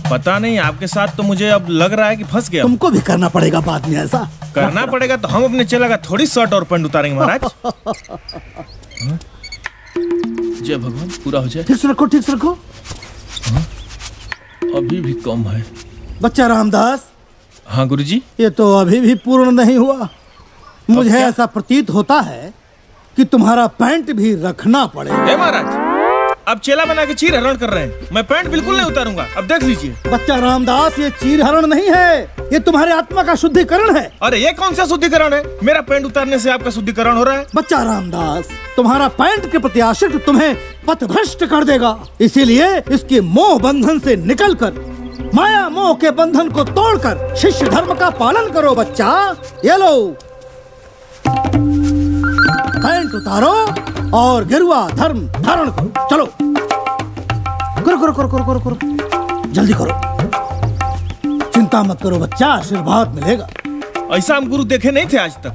पता नहीं, आपके साथ तो मुझे अब लग रहा है कि फंस गया। तुमको भी करना पड़ेगा बाद में ऐसा। करना पड़ेगा तो हम अपने चेला का थोड़ी शर्ट और पैंट उतारेंगे महाराज। जय भगवान, पूरा हो जाए। ठीक से रखो, ठीक से रखो। अभी भी कम है। बच्चा रामदास। हाँ गुरुजी। ये तो अभी भी पूर्ण नहीं हुआ। मुझे ऐसा प्रतीत होता है कि तुम्हारा पैंट भी रखना पड़ेगा। महाराज, अब चेला बना के चीर हरण कर रहे हैं, मैं पैंट बिल्कुल नहीं उतारूंगा। अब देख लीजिए। बच्चा रामदास, ये चीर हरण नहीं है, ये तुम्हारे आत्मा का शुद्धिकरण है। अरे ये कौन सा शुद्धिकरण है? मेरा पैंट उतारने से आपका शुद्धिकरण हो रहा है? बच्चा रामदास, तुम्हारा पैंट के प्रति आसक्त तुम्हें पथभ्रष्ट कर देगा। इसीलिए इसके मोह बंधन से निकलकर, माया मोह के बंधन को तोड़कर शिष्य धर्म का पालन करो। बच्चा, ये लो, पैंट उतारो और गिरुआ धर्म धारण करो। चलो, करो करो करो करो करो करो, जल्दी करो। चिंता मत करो बच्चा, आशीर्वाद मिलेगा। ऐसा हम गुरु देखे नहीं थे आज तक।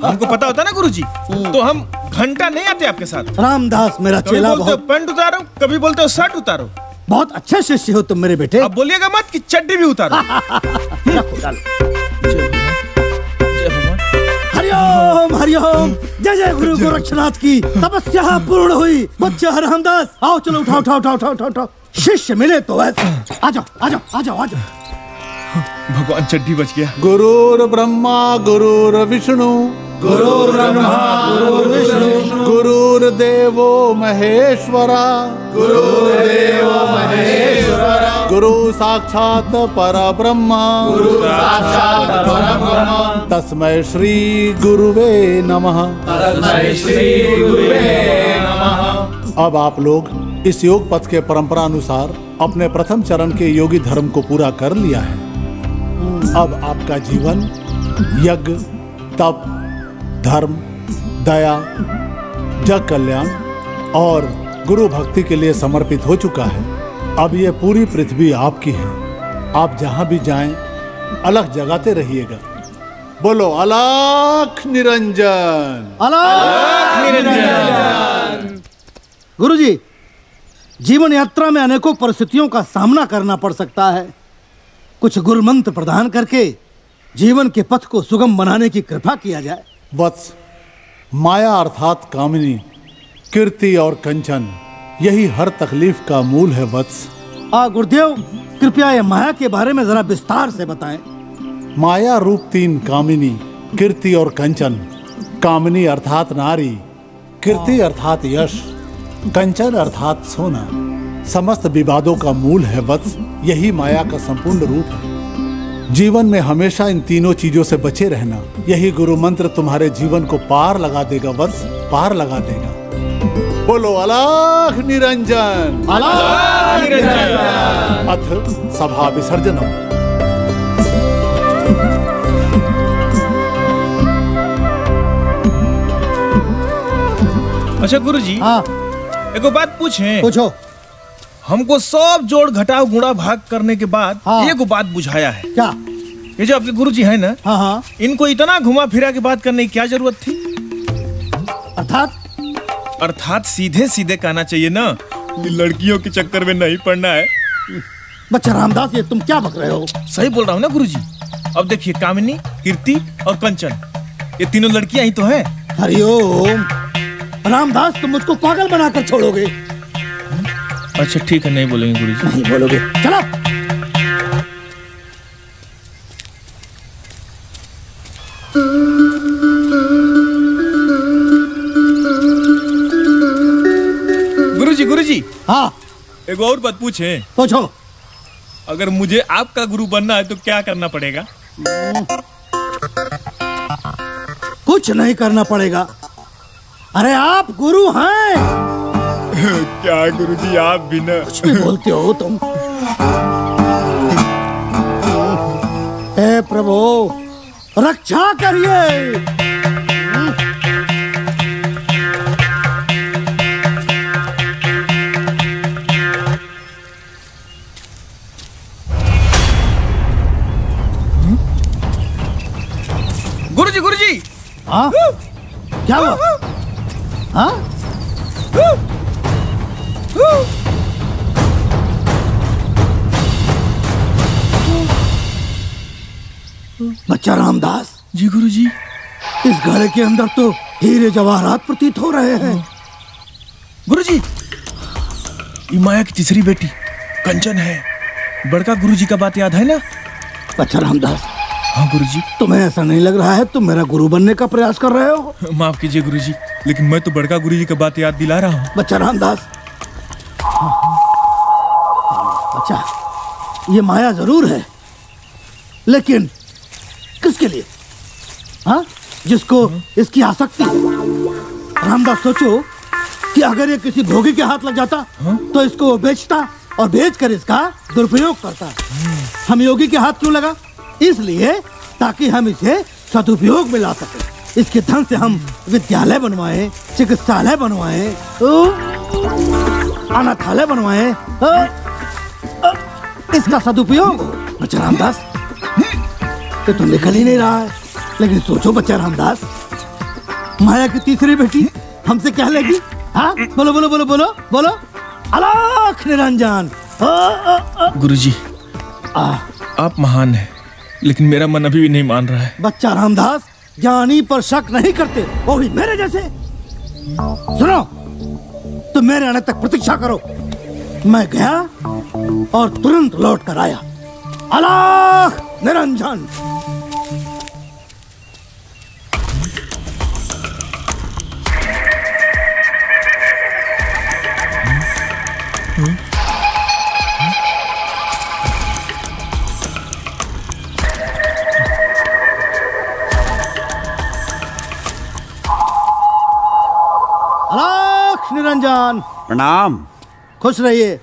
हमको पता होता ना गुरुजी, तो हम घंटा नहीं आते आपके साथ। रामदास मेरा चेला, बोलते हो पैंट उतारो, कभी बोलते हो शर्ट उतारो। बहुत अच्छे शिष्य हो तुम मेरे बेटे। अब बोलिएगा मत कि चड्डी भी उतारो। हरिओम हरिओम, जय जय गुरु गोरक्षनाथ की तपस्या पूर्ण हुई। बच्चा रामदास, आओ चलो, उठाओ उठाओ उठाओ उठाओ उठाओ। शिष्य मिले तो वैसे। आ जाओ आ जाओ आ जाओ आ जाओ। भगवान, चड्डी बच गया। गुरुर ब्रह्मा गुरुर विष्णु, गुरुर ब्रह्मा गुरुर विष्णु, गुरुर देवो महेश्वरा, गुरुर देवो महेश्वरा, गुरु साक्षात परब्रह्मा, गुरु साक्षात परब्रह्मा, तस्मै श्री गुरुवे नमः, तस्मै श्री गुरुवे नमः। अब आप लोग इस योग पथ के परंपरा अनुसार अपने प्रथम चरण के योगी धर्म को पूरा कर लिया है। अब आपका जीवन यज्ञ, तप, धर्म, दया, जग कल्याण और गुरु भक्ति के लिए समर्पित हो चुका है। अब ये पूरी पृथ्वी आपकी है। आप जहां भी जाएं अलख जगाते रहिएगा। बोलो अलख निरंजन, अलख निरंजन। गुरुजी, जीवन यात्रा में अनेकों परिस्थितियों का सामना करना पड़ सकता है। कुछ गुरु मंत्र प्रदान करके जीवन के पथ को सुगम बनाने की कृपा किया जाए। वत्स, माया अर्थात कामिनी, कीर्ति और कंचन, यही हर तकलीफ का मूल है। वत्स, गुरुदेव, कृपया ये माया के बारे में जरा विस्तार से बताएं। माया रूप 3 कामिनी, कीर्ति और कंचन। कामिनी अर्थात नारी, कीर्ति अर्थात यश, कंचन अर्थात सोना, समस्त विवादों का मूल है। वत्स, यही माया का संपूर्ण रूप है। जीवन में हमेशा इन तीनों चीजों से बचे रहना, यही गुरु मंत्र तुम्हारे जीवन को पार लगा देगा। वत्स, पार लगा देगा। बोलो अलख निरंजन, अलख निरंजन। अथ सभा विसर्जनम। अच्छा गुरुजी, हाँ, एक बात पूछें? पूछो। हमको सब जोड़ घटाव गुणा भाग करने के बाद एक बात बुझाया है। क्या? ये जो आपके गुरुजी है ना, हाँ, इनको इतना घुमा फिरा के बात करने की क्या जरूरत थी? अर्थात अर्थात सीधे सीधे कहना चाहिए ना कि लड़कियों के चक्कर में नहीं पड़ना है। बच्चा रामदास, ये तुम क्या बक रहे हो? सही बोल रहा हूँ ना गुरुजी। अब देखिए, कामिनी, कीर्ति और कंचन, ये तीनों लड़कियां ही तो हैं। हरिओम। रामदास, तुम मुझको पागल बनाकर छोड़ोगे? अच्छा ठीक है, नहीं बोलेंगे गुरुजी। नहीं बोलोगे, चलो। गुरुजी, हाँ, एक और बात पूछे? पूछो। अगर मुझे आपका गुरु बनना है तो क्या करना पड़ेगा? कुछ नहीं करना पड़ेगा। अरे आप गुरु हैं। क्या गुरुजी, आप भी ना कुछ भी बोलते हो तुम। हे प्रभु, रक्षा करिए। गुरुजी, हाँ? क्या हुआ? हाँ? बच्चा रामदास। जी गुरुजी। इस घड़े के अंदर तो हीरे जवाहरात प्रतीत हो रहे हैं। गुरुजी, ये माया की तीसरी बेटी कंचन है। बड़का गुरुजी का बात याद है ना? बच्चा रामदास। हाँ गुरुजी। तुम्हें ऐसा नहीं लग रहा है तुम मेरा गुरु बनने का प्रयास कर रहे हो? माफ कीजिए गुरुजी, लेकिन मैं तो बड़का गुरुजी का बात याद दिला रहा हूँ। बच्चा रामदास, बच्चा, ये माया जरूर है, लेकिन किसके लिए? हाँ, जिसको इसकी आसक्ति। रामदास, सोचो कि अगर ये किसी भोगी के हाथ लग जाता तो इसको वो बेचता और बेचकर इसका दुरुपयोग करता। हम योगी के हाथ क्यों लगा? इसलिए ताकि हम इसे सदुपयोग में ला सके। इसके धन से हम विद्यालय बनवाएं, चिकित्सालय बनवाएं, अनाथालय बनवाएं, इसका सदुपयोग हो। बच्चा रामदास, ये तो निकल ही नहीं रहा है। लेकिन सोचो बच्चा रामदास, माया की तीसरी बेटी हमसे क्या लेगी? हाँ, बोलो बोलो बोलो बोलो बोलो। अलख निरंजन। गुरुजी, आप महान हैं, लेकिन मेरा मन अभी भी नहीं मान रहा है। बच्चा रामदास, ज्ञानी पर शक नहीं करते, वो भी मेरे जैसे। सुनो, तुम मेरे आने तक प्रतीक्षा करो। मैं गया और तुरंत लौट कर आया। अलख निरंजन। अलख निरंजन। प्रणाम। खुश रहिए,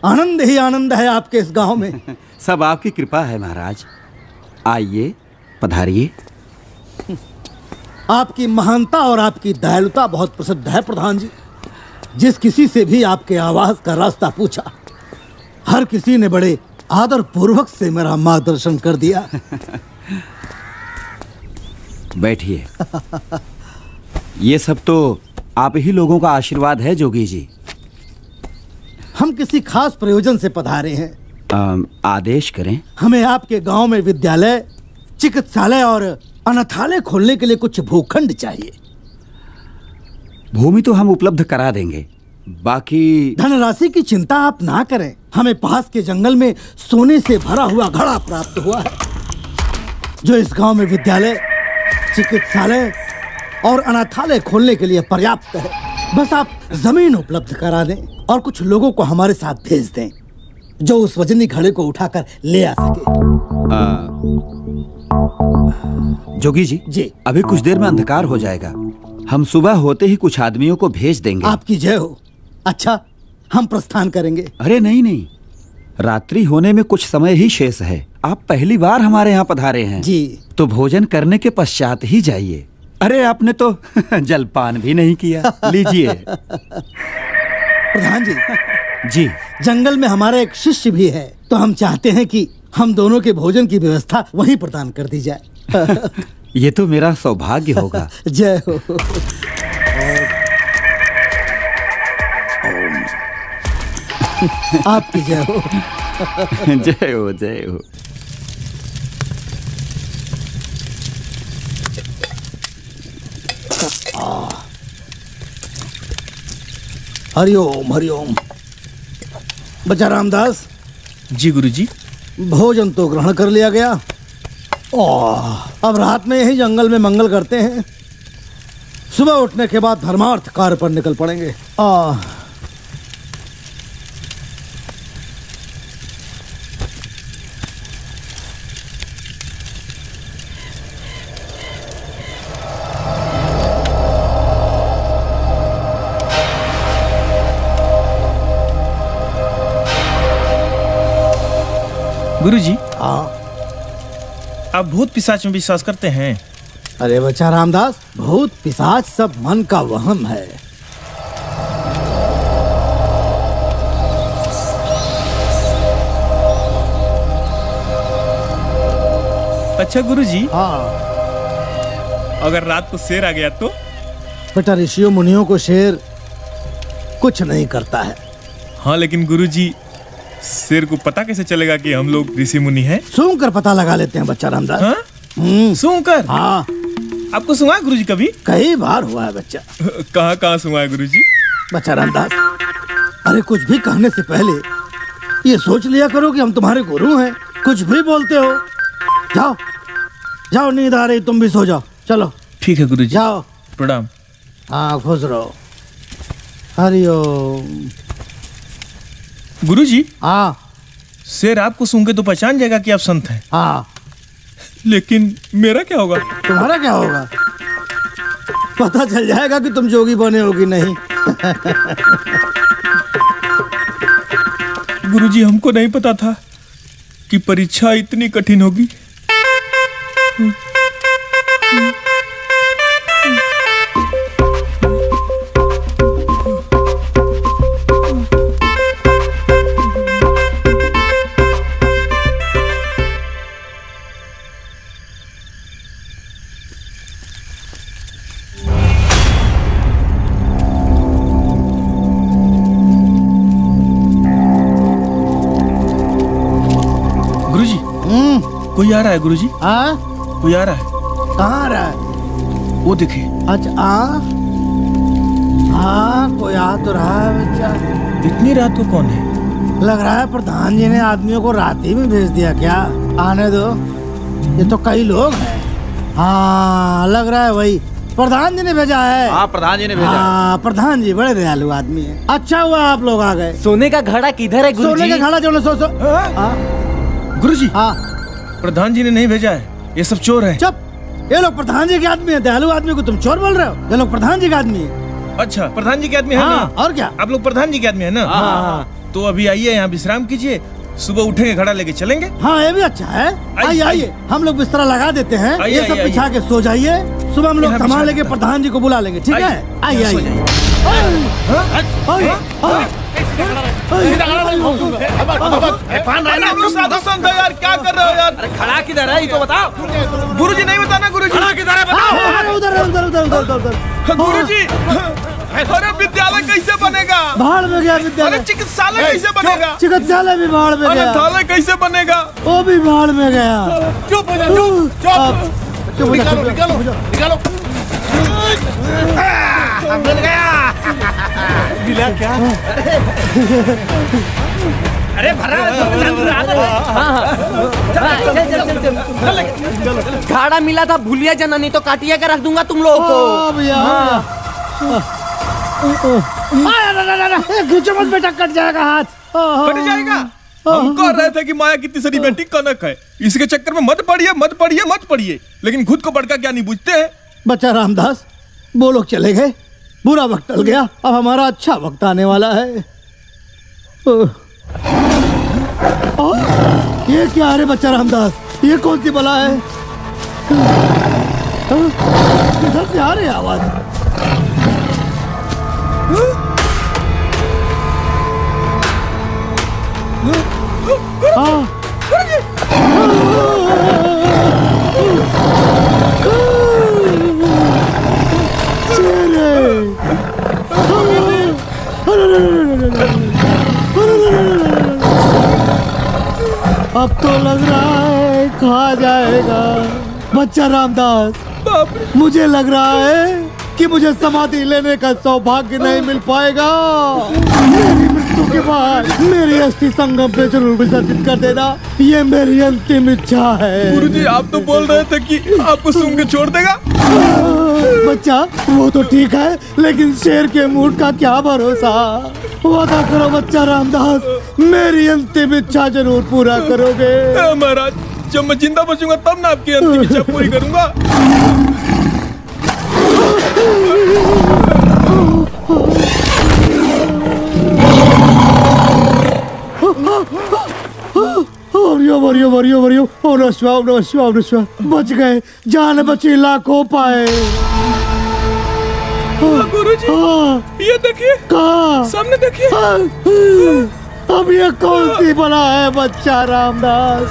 आनंद ही आनंद है आपके इस गांव में। सब आपकी कृपा है महाराज। आइए, पधारिए। आपकी महानता और आपकी दयालुता बहुत प्रसिद्ध है प्रधान जी। जिस किसी से भी आपके आवास का रास्ता पूछा, हर किसी ने बड़े आदर पूर्वक से मेरा मार्गदर्शन कर दिया। बैठिए। ये सब तो आप ही लोगों का आशीर्वाद है जोगी जी। हम किसी खास प्रयोजन से पधारे हैं। आदेश करें। हमें आपके गांव में विद्यालय, चिकित्सालय और अनाथालय खोलने के लिए कुछ भूखंड चाहिए। भूमि तो हम उपलब्ध करा देंगे, बाकी धनराशि की चिंता आप ना करें। हमें पास के जंगल में सोने से भरा हुआ घड़ा प्राप्त हुआ है, जो इस गांव में विद्यालय, चिकित्सालय और अनाथालय खोलने के लिए पर्याप्त है। बस आप जमीन उपलब्ध करा दें और कुछ लोगों को हमारे साथ भेज दें, जो उस वजनी घड़े को उठाकर ले आ सके। जोगी जी, अभी कुछ देर में अंधकार हो जाएगा। हम सुबह होते ही कुछ आदमियों को भेज देंगे। आपकी जय हो। अच्छा, हम प्रस्थान करेंगे। अरे नहीं नहीं, रात्रि होने में कुछ समय ही शेष है। आप पहली बार हमारे यहाँ पधारे हैं जी, तो भोजन करने के पश्चात ही जाइए। अरे आपने तो जलपान भी नहीं किया। लीजिए। प्रधान जी। जी, जंगल में हमारा एक शिष्य भी है, तो हम चाहते हैं कि हम दोनों के भोजन की व्यवस्था वहीं प्रदान कर दी जाए। ये तो मेरा सौभाग्य होगा। जय हो। आपकी जय हो। जय हो जय हो। हरिओम हरिओम। बच्चा रामदास। जी गुरुजी। भोजन तो ग्रहण कर लिया गया। अब रात में यही जंगल में मंगल करते हैं। सुबह उठने के बाद धर्मार्थ कार्य पर निकल पड़ेंगे। गुरुजी, आप भूत पिशाच में विश्वास करते हैं? अरे बच्चा रामदास, भूत पिशाच सब मन का वहम है। अच्छा गुरुजी। हाँ। अगर रात को शेर आ गया तो? बेटा ऋषियों मुनियों को शेर कुछ नहीं करता है। हाँ लेकिन गुरुजी, शेर को पता कैसे चलेगा कि हम लोग ऋषि मुनि हैं? सूंघ कर पता लगा लेते हैं बच्चा रामदास। हाँ? सूंघ कर? हाँ। आपको सुना है गुरुजी कभी? कई बार हुआ है बच्चा। कहाँ कहाँ सुना है गुरुजी? बच्चा रामदास, अरे कुछ भी कहने से पहले ये सोच लिया करो कि हम तुम्हारे गुरु हैं। कुछ भी बोलते हो। जाओ जाओ, नींद आ रही, तुम भी सो जाओ। चलो ठीक है गुरुजी। जाओ। प्रणाम। हाँ खुश रहो। हरिओम। गुरुजी। हाँ। शेर आपको सूंघ के तो पहचान जाएगा कि आप संत हैं। हाँ। लेकिन मेरा क्या होगा? तुम्हारा क्या होगा? पता चल जाएगा कि तुम जोगी बने होगी नहीं। गुरुजी, हमको नहीं पता था कि परीक्षा इतनी कठिन होगी। कोई आ रहा है गुरुजी। कोई आ रहा है। कहाँ आ रहा है? वो देखिए। अच्छा कोई आ तो रहा है बच्चा। इतनी रात को कौन है? लग रहा है प्रधान जी ने आदमियों को रात ही में भेज दिया क्या? आने दो, ये तो कई लोग हैं। हाँ लग रहा है वही प्रधान जी ने भेजा है। हाँ प्रधान जी ने भेजा। हाँ प्रधान जी बड़े दयालु आदमी है। अच्छा हुआ आप लोग आ गए। सोने का घड़ा किधर है गुरुजी? सोने का घड़ा जो सो गुरुजी। हाँ प्रधान जी ने नहीं भेजा है, ये सब चोर हैं। चुप, ये लोग प्रधान जी के आदमी हैं। दयालु आदमी को तुम चोर बोल रहे हो? ये लोग प्रधान जी के आदमी हैं। अच्छा प्रधान जी के आदमी है हाँ, ना? और क्या? आप लोग प्रधान जी के आदमी है ना? हाँ। तो अभी आइए यहाँ विश्राम कीजिए, सुबह उठेंगे घड़ा लेके चलेंगे। हाँ ये भी अच्छा है। आइए आइए, हम लोग बिस्तरा लगा देते हैं। ये सब बिछा के सो जाइए। सुबह हम लोग संभाल लेके प्रधान जी को बुला लेंगे। ठीक है? आइए आइए। साधु संत यार, क्या कर रहे हो यार? अरे खड़ा किधर है ये तो बताओ। गुरुजी नहीं बताना। गुरुजी खड़ा किधर है बताओ। उधर उधर उधर उधर उधर। गुरुजी, अरे विद्यालय कैसे बनेगा? भाड़ में गया विद्यालय। अरे चिकित्सालय कैसे बनेगा? चिकित्सालय भी भाड़ में गया। अनाथालय कैसे बनेगा? वो भी भाड़ में गया। चुप हो जा, चुप। निकालो निकालो निकालो। मिल गया। मिला क्या? अरे भरा घाड़ा मिला था, भूलिया जाना, नहीं तो काटिया के रख दूंगा तुम लोगों को। खींचो मत बेटा, कट जाएगा हाथ। कट जाएगा? हम कह रहे थे कि माया की तीसरी बेटी कनक है, इसके चक्कर में मत पड़िए मत पड़िए मत पड़िए, लेकिन खुद को बड़का क्या नहीं पूछते हैं। बच्चा रामदास, वो लोग चले गए, बुरा वक्त टल गया, अब हमारा अच्छा वक्त आने वाला है। ये क्या है बच्चा रामदास? ये कौन सी बला है? किधर से आ रही है आवाज? अब तो लग रहा है खा जाएगा बच्चा रामदास। मुझे लग रहा है कि मुझे समाधि लेने का सौभाग्य नहीं मिल पाएगा। मेरी मृत्यु के बाद मेरी अस्थि संगम पे जरूर विसर्जित कर देना, ये मेरी अंतिम इच्छा है। गुरुजी आप तो बोल रहे थे कि आपको सूंघ के छोड़ देगा। बच्चा वो तो ठीक है, लेकिन शेर के मूड का क्या भरोसा। वादा करो बच्चा रामदास, मेरी अंतिम इच्छा जरूर पूरा करोगे। महाराज जब मैं जिंदा बचूंगा तब ना आपकी अंतिम इच्छा पूरी करूंगा। बच गए, जान बची लाखों पाए। गुरुजी ये देखिए, कहाँ सामने देखिए। अब ये कौन सी बला है बच्चा रामदास?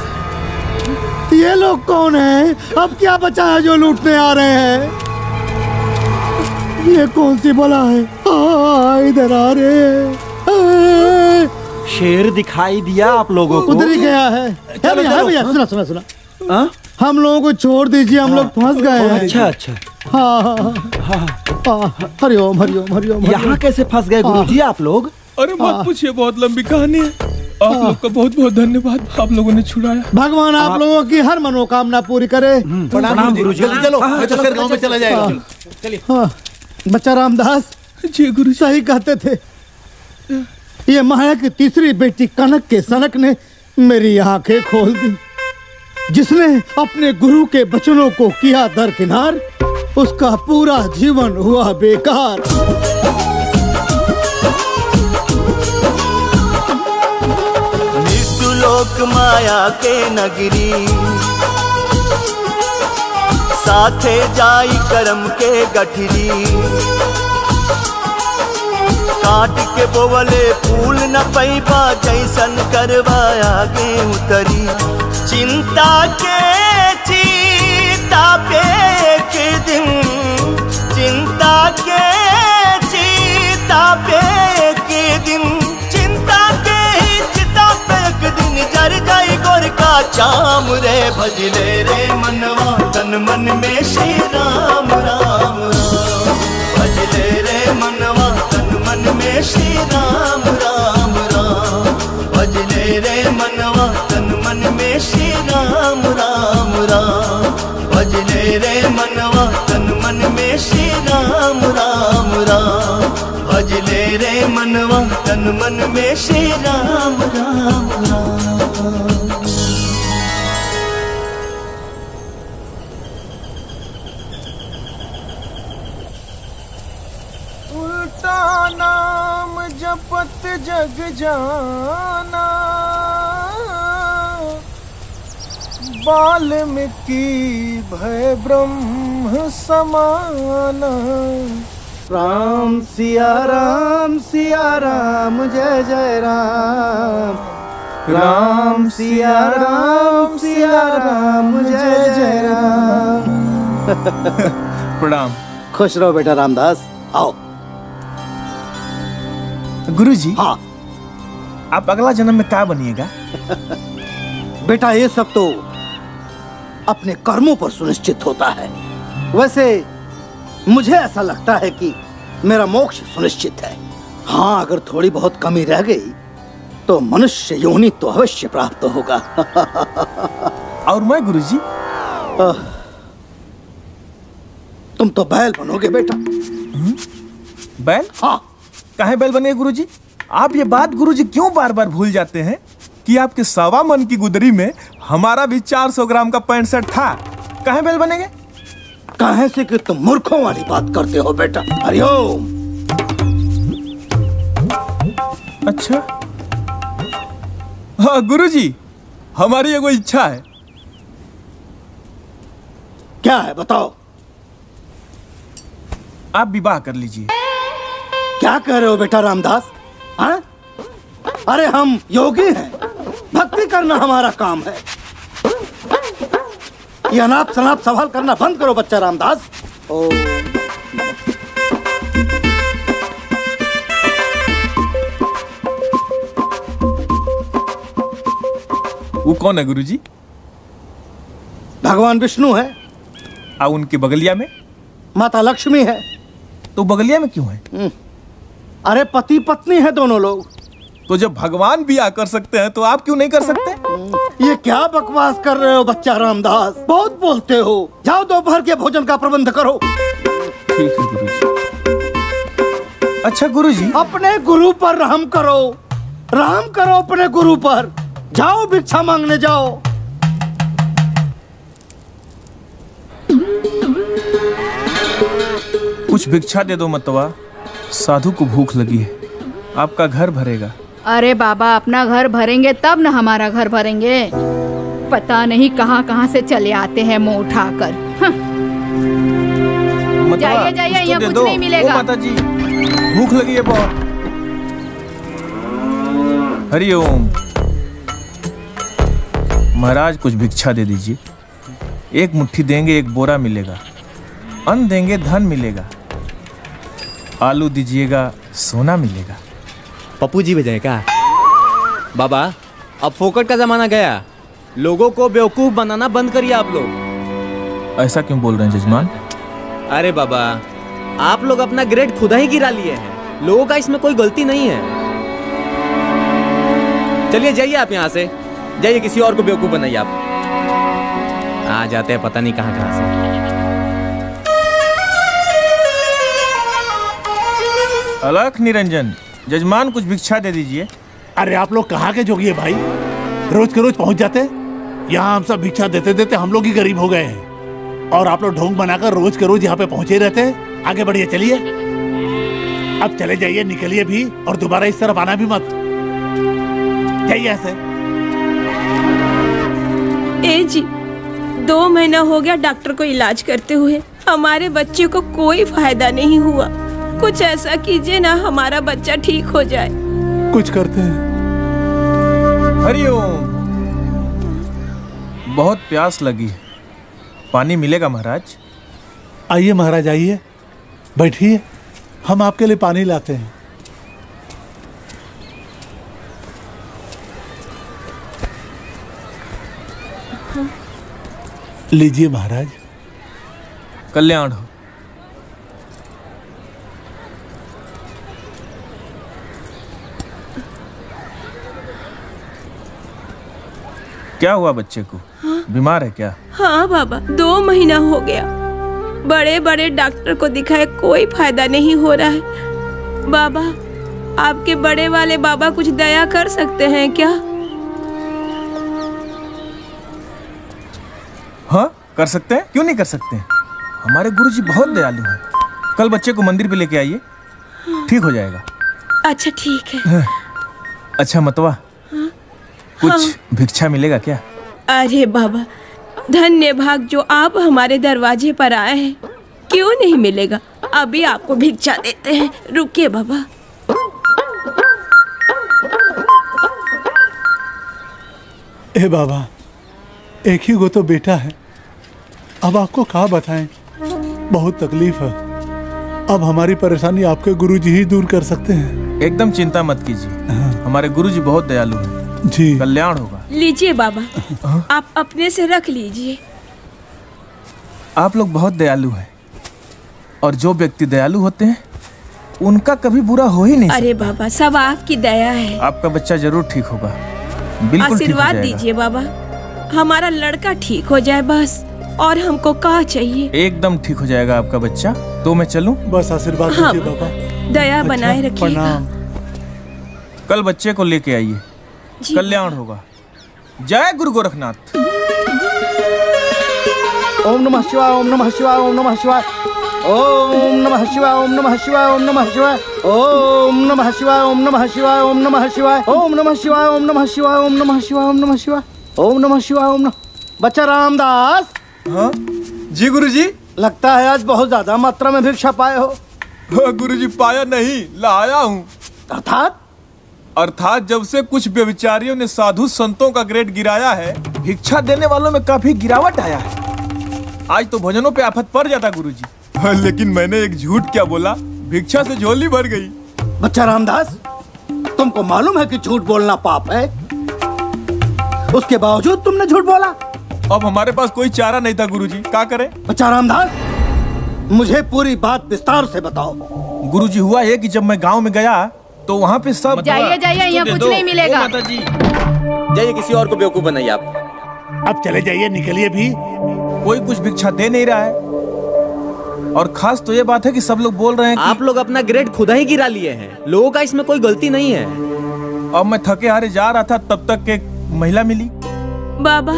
ये लोग कौन हैं? अब क्या बचा है जो लूटने आ रहे हैं? ये कौन सी बला है? इधर आ रहे। शेर दिखाई दिया आप लोगों को? उधर ही गया है। भैया सुना सुना सुना, हम लोगों को छोड़ दीजिए, हम लोग फंस गए हैं। अच्छा अच्छा। हरिओम हरिओम हरिओम। यहाँ कैसे फंस गए गुरुजी आप लोग? अरे मत पूछिए, बहुत लंबी कहानी है। आप लोग का बहुत बहुत धन्यवाद, आप लोगों ने छुड़ाया। भगवान आप लोगों की हर मनोकामना पूरी करे। प्रणाम गुरुजी। जल्दी चलो, शेर गांव में चला जाएगा। चलिए। बच्चा रामदास जी गुरु सही कहते थे। ये माया की तीसरी बेटी कनक के सनक ने मेरी आंखें खोल दी। जिसने अपने गुरु के वचनों को किया दरकिनार, उसका पूरा जीवन हुआ बेकार। लोक माया के नगरी, साथे जाई करम के गठरी। काट के बोवले फूल न पैबा, जैसन करवाया गे उतरी। चिंता के चीता पे एक दिन, चिंता के चीता पे एक दिन, चिंता के चिता पे एक दिन जर जाई गोर का चाम रे। भजले रे मनवा तन मन में श्री राम राम राम। भजले रे मनवा तन मन में श्री राम राम राम। भजले रे मनवा तन मन में श्री राम राम राम। भजले रे मनवा तन मन में श्री राम राम राम। भजले रे मनवा तन मन में श्री राम राम राम। उल्टा नाम जपत जग जाना, वाल्मीकि भय ब्रह्म समाना। राम सिया राम जय जय राम। राम सिया राम जय जय राम। प्रणाम। खुश रहो बेटा रामदास, आओ। गुरुजी हाँ, आप अगला जन्म में क्या बनिएगा? बेटा ये सब तो अपने कर्मों पर सुनिश्चित होता है। वैसे मुझे ऐसा लगता है कि मेरा मोक्ष सुनिश्चित है। हाँ, अगर थोड़ी बहुत कमी रह गई तो मनुष्य योनि तो अवश्य प्राप्त होगा। और मैं गुरुजी? तुम तो बैल बनोगे बेटा। बैल? हाँ। काहे बैल बने गुरुजी? आप ये बात गुरुजी क्यों बार बार भूल जाते हैं कि आपके 1.25 मन की गुदरी में हमारा भी 400 ग्राम का पैंट शर्ट था। काहे बैल बनेंगे? काहे से कि तुम मूर्खों वाली बात करते हो बेटा। हरिओम। अच्छा हाँ गुरुजी, हमारी एगो इच्छा है। क्या है बताओ? आप विवाह कर लीजिए। क्या कह रहे हो बेटा रामदास? हाँ? अरे हम योगी हैं, भक्ति करना हमारा काम है। ये अनाप शनाप सवाल करना बंद करो बच्चा रामदास। वो कौन है गुरुजी? भगवान विष्णु है। और उनके बगलिया में माता लक्ष्मी है। तो बगलिया में क्यों है? अरे पति पत्नी है दोनों लोग। तो जब भगवान भी कर सकते हैं तो आप क्यों नहीं कर सकते? ये क्या बकवास कर रहे हो बच्चा रामदास, बहुत बोलते हो। जाओ दोपहर के भोजन का प्रबंध करो। ठीक है गुरुजी। अच्छा गुरुजी, अपने गुरु पर रहम करो, रहम करो अपने गुरु पर। जाओ भिक्षा मांगने जाओ। कुछ भिक्षा दे दो मतवा, साधु को भूख लगी है। आपका घर भरेगा। अरे बाबा, अपना घर भरेंगे तब न हमारा घर भरेंगे। पता नहीं कहाँ कहाँ से चले आते हैं मुंह उठाकर। जाइए जाइए, यहाँ कुछ नहीं मिलेगा। माता जी, भूख लगी है बहुत। हरि ओम। महाराज कुछ भिक्षा दे दीजिए। एक मुट्ठी देंगे एक बोरा मिलेगा, अन्न देंगे धन मिलेगा, आलू दीजिएगा सोना मिलेगा। पप्पू जी भेजे क्या? बाबा, अब फोकट का जमाना गया, लोगों को बेवकूफ बनाना बंद करिए आप लोग। ऐसा क्यों बोल रहे हैं जजमान? अरे बाबा, आप लोग अपना ग्रेड खुदा ही गिरा लिए हैं, लोगों का इसमें कोई गलती नहीं है। चलिए जाइए आप यहाँ से, जाइए, किसी और को बेवकूफ बनाइए। आप आ जाते हैं पता नहीं कहाँ कहाँ से। अलख निरंजन, जजमान कुछ भिक्षा दे दीजिए। अरे आप लोग कहाँ के जोगी है भाई, रोज के रोज पहुंच जाते। यहाँ हम सब भिक्षा देते देते हम लोग ही गरीब हो गए हैं, और आप लोग ढोंग बनाकर रोज के रोज यहाँ पे पहुंचे रहते हैं। आगे बढ़िए, चलिए अब चले जाइए, निकलिए भी, और दोबारा इस तरफ आना भी मत। जाइए ऐसे। ए जी, 2 महीना हो गया डॉक्टर को इलाज करते हुए, हमारे बच्चे को कोई फायदा नहीं हुआ। कुछ ऐसा कीजिए ना, हमारा बच्चा ठीक हो जाए। कुछ करते हैं। हरिओम। बहुत प्यास लगी है, पानी मिलेगा महाराज? आइए महाराज, आइए, बैठिए, हम आपके लिए पानी लाते हैं। लीजिए महाराज। कल्याण हो। क्या हुआ बच्चे को? हाँ? बीमार है क्या? हाँ बाबा, 2 महीना हो गया, बड़े बड़े डॉक्टर को दिखाए, कोई फायदा नहीं हो रहा है। बाबा, आपके बड़े वाले बाबा कुछ दया कर सकते हैं क्या? हाँ कर सकते हैं, क्यों नहीं कर सकते हैं। हमारे गुरुजी बहुत दयालु हैं। कल बच्चे को मंदिर पे लेके आइए, ठीक हो जाएगा। अच्छा ठीक है। अच्छा मतवा, कुछ भिक्षा मिलेगा क्या? अरे बाबा, धन्य भाग जो आप हमारे दरवाजे पर आए हैं। क्यों नहीं मिलेगा, अभी आपको भिक्षा देते हैं। रुकिए बाबा। ए बाबा, एक ही गो तो बेटा है, अब आपको क्या बताएं, बहुत तकलीफ है। अब हमारी परेशानी आपके गुरुजी ही दूर कर सकते हैं। एकदम चिंता मत कीजिए, हमारे गुरुजी बहुत दयालु हैं। जी, कल्याण होगा। लीजिए बाबा, आप अपने से रख लीजिए। आप लोग बहुत दयालु हैं, और जो व्यक्ति दयालु होते हैं उनका कभी बुरा हो ही नहीं सकता। अरे बाबा, सब आपकी दया है। आपका बच्चा जरूर ठीक होगा, बिल्कुल आशीर्वाद दीजिए बाबा, हमारा लड़का ठीक हो जाए बस, और हमको क्या चाहिए। एकदम ठीक हो जाएगा आपका बच्चा। तो मैं चलूं? बस आशीर्वाद दीजिए बाबा। दया बनाए रखिएगा। कल बच्चे को लेके आइए, कल्याण होगा। जय गुरु गोरखनाथ। ओम नमः शिवाय, ओम नमः शिवाय, ओम नमः शिवाय, ओम नमः शिवाय, ओम नमः शिवाय, ओम नमः शिवाय, ओम नमः शिवाय, ओम नमः शिवाय, ओम नमः शिवाय, ओम नमः शिवाय, ओम नमः शिवाय, ओम नमः शिवाय, ओम नमः शिवाय, ओम नमः शिवाय, ओम नमः। बच्चा रामदास। हाँ जी गुरुजी। लगता है आज बहुत ज्यादा मात्रा में भिक्षा पाए हो। हाँ गुरुजी, पाया नहीं, लाया हूँ। अर्थात जब से कुछ व्यभिचारियों ने साधु संतों का ग्रेड गिराया है, भिक्षा देने वालों में काफी गिरावट आया है। आज तो भजनों पे आफत पड़ जाता गुरुजी। लेकिन मैंने एक झूठ क्या बोला, भिक्षा से झोली भर गई। बच्चा रामदास, तुमको मालूम है कि झूठ बोलना पाप है? उसके बावजूद तुमने झूठ बोला। अब हमारे पास कोई चारा नहीं था गुरुजी, क्या करें? बच्चा रामदास, मुझे पूरी बात विस्तार से बताओ। गुरुजी, हुआ ये कि जब मैं गांव में गया तो वहाँ पे सब जाइए जाइए, यहाँ कुछ नहीं मिलेगा। माता जी जाइए, किसी और को बेवकूफ बनाइए आप। अब चले जाइए, निकलिए भी। कोई कुछ भिक्षा दे नहीं रहा है, और खास तो ये बात है कि सब लोग बोल रहे हैं कि आप लोग अपना ग्रेड खुद ही गिरा लिए हैं। लोगों का इसमें कोई गलती नहीं है। अब मैं थके हारे जा रहा था, तब तक एक महिला मिली। बाबा,